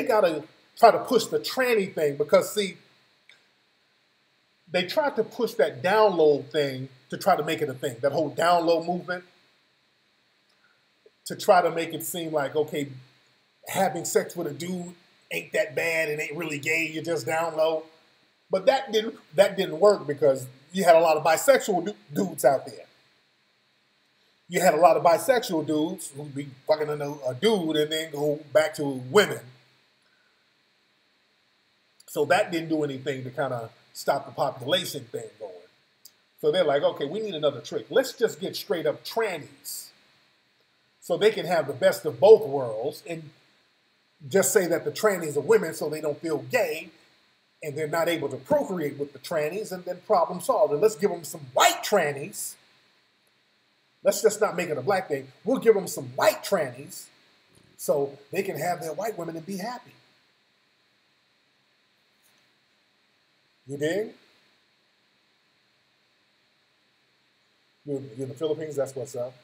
gotta try to push the tranny thing, because see, they tried to push that download thing to try to make it a thing, that whole download movement, to try to make it seem like, okay, having sex with a dude ain't that bad, it ain't really gay, you just down low. But that didn't work because you had a lot of bisexual dudes out there. You had a lot of bisexual dudes who'd be fucking a dude and then go back to women. So that didn't do anything to kind of stop the population thing going. So they're like, okay, we need another trick. Let's just get straight up trannies so they can have the best of both worlds and just say that the trannies are women so they don't feel gay and they're not able to procreate with the trannies, and then problem solved. And let's give them some white trannies. Let's just not make it a black thing. We'll give them some white trannies so they can have their white women and be happy. You dig? You're in the Philippines, that's what's up.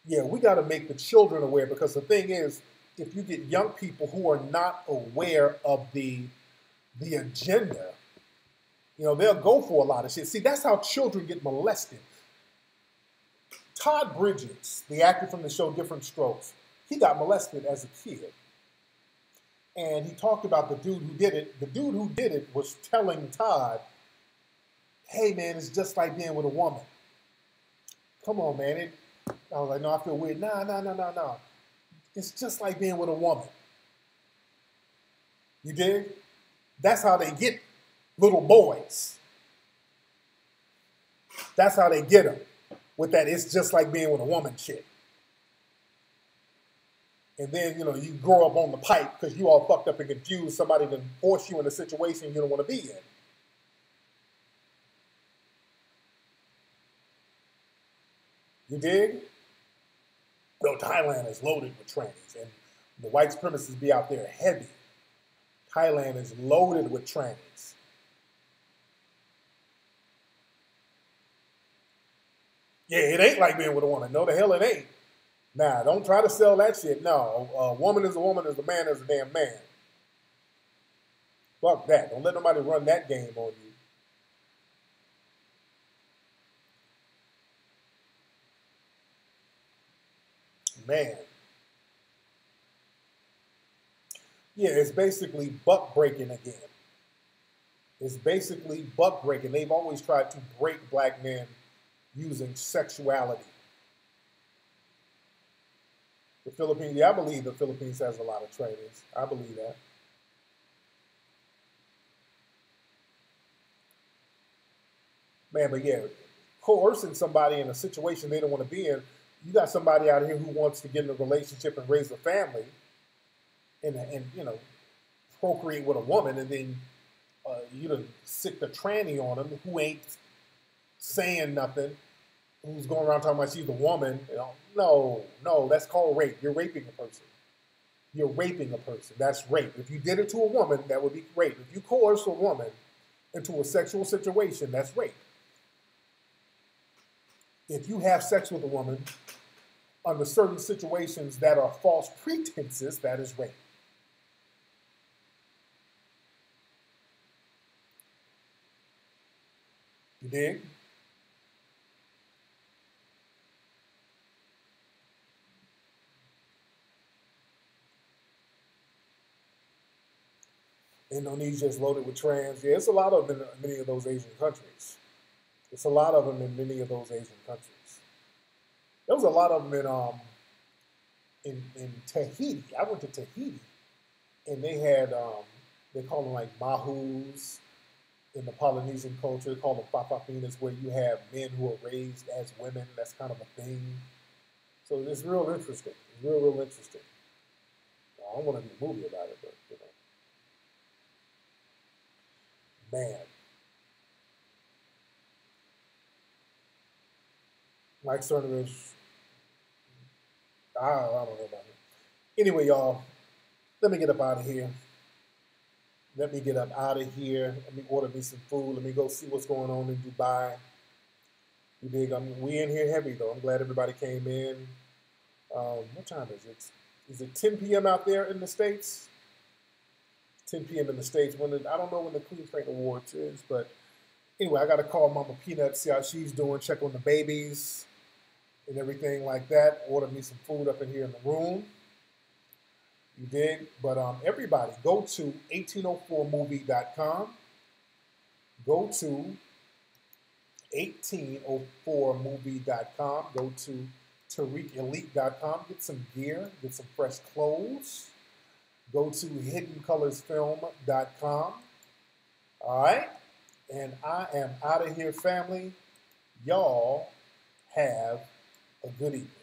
Yeah, we got to make the children aware, because the thing is, if you get young people who are not aware of the agenda, they'll go for a lot of shit. See, that's how children get molested. Todd Bridges, the actor from the show Different Strokes, he got molested as a kid. And he talked about the dude who did it. The dude who did it was telling Todd, hey, man, it's just like being with a woman. Come on, man. I was like, no, I feel weird. No. It's just like being with a woman. You dig? That's how they get little boys. That's how they get them. With that, it's just like being with a woman shit. And then, you grow up on the pipe because you all fucked up and confused, somebody to force you in a situation you don't want to be in. You dig? No, Thailand is loaded with trannies, and the white supremacists be out there heavy. Thailand is loaded with trannies. Yeah, it ain't like being with a woman. No, the hell it ain't. Nah, don't try to sell that shit. No, a woman is a woman, a man is a damn man. Fuck that. Don't let nobody run that game on you. Man. Yeah, it's basically buck breaking again. It's basically buck breaking. They've always tried to break black men using sexuality. The Philippines, yeah, I believe the Philippines has a lot of trainers. I believe that. Man, but yeah, coercing somebody in a situation they don't want to be in. You got somebody out here who wants to get in a relationship and raise a family, and procreate with a woman, and then you done sick the tranny on them who ain't saying nothing, who's going around talking about she's a woman. No, no, that's called rape. You're raping a person. You're raping a person. That's rape. If you did it to a woman, that would be rape. If you coerce a woman into a sexual situation, that's rape. If you have sex with a woman under certain situations that are false pretenses, that is rape. You dig? Indonesia is loaded with trans. Yeah, it's a lot of them in many of those Asian countries. It's a lot of them in many of those Asian countries. There was a lot of them in Tahiti. I went to Tahiti, and they had they call them like mahus in the Polynesian culture. They call them papapinas, where you have men who are raised as women. That's kind of a thing. So it's real interesting. It's real interesting. I don't want to do a movie about it, but man, Mike Cernovich, I don't know about it. Anyway, y'all, let me get up out of here. Let me get up out of here. Let me order me some food. Let me go see what's going on in Dubai. You dig? We in here heavy though. I'm glad everybody came in. What time is it? Is it 10 p.m. out there in the States? 10 p.m. in the States. I don't know when the Queen's Frank Awards is, but anyway, I got to call Mama Peanut, see how she's doing, check on the babies and everything like that. Order me some food up in here in the room. You dig? But everybody, go to 1804movie.com. Go to 1804movie.com. Go to TariqElite.com. Get some gear. Get some fresh clothes. Go to HiddenColorsFilm.com. All right? And I am out of here, family. Y'all have a good evening.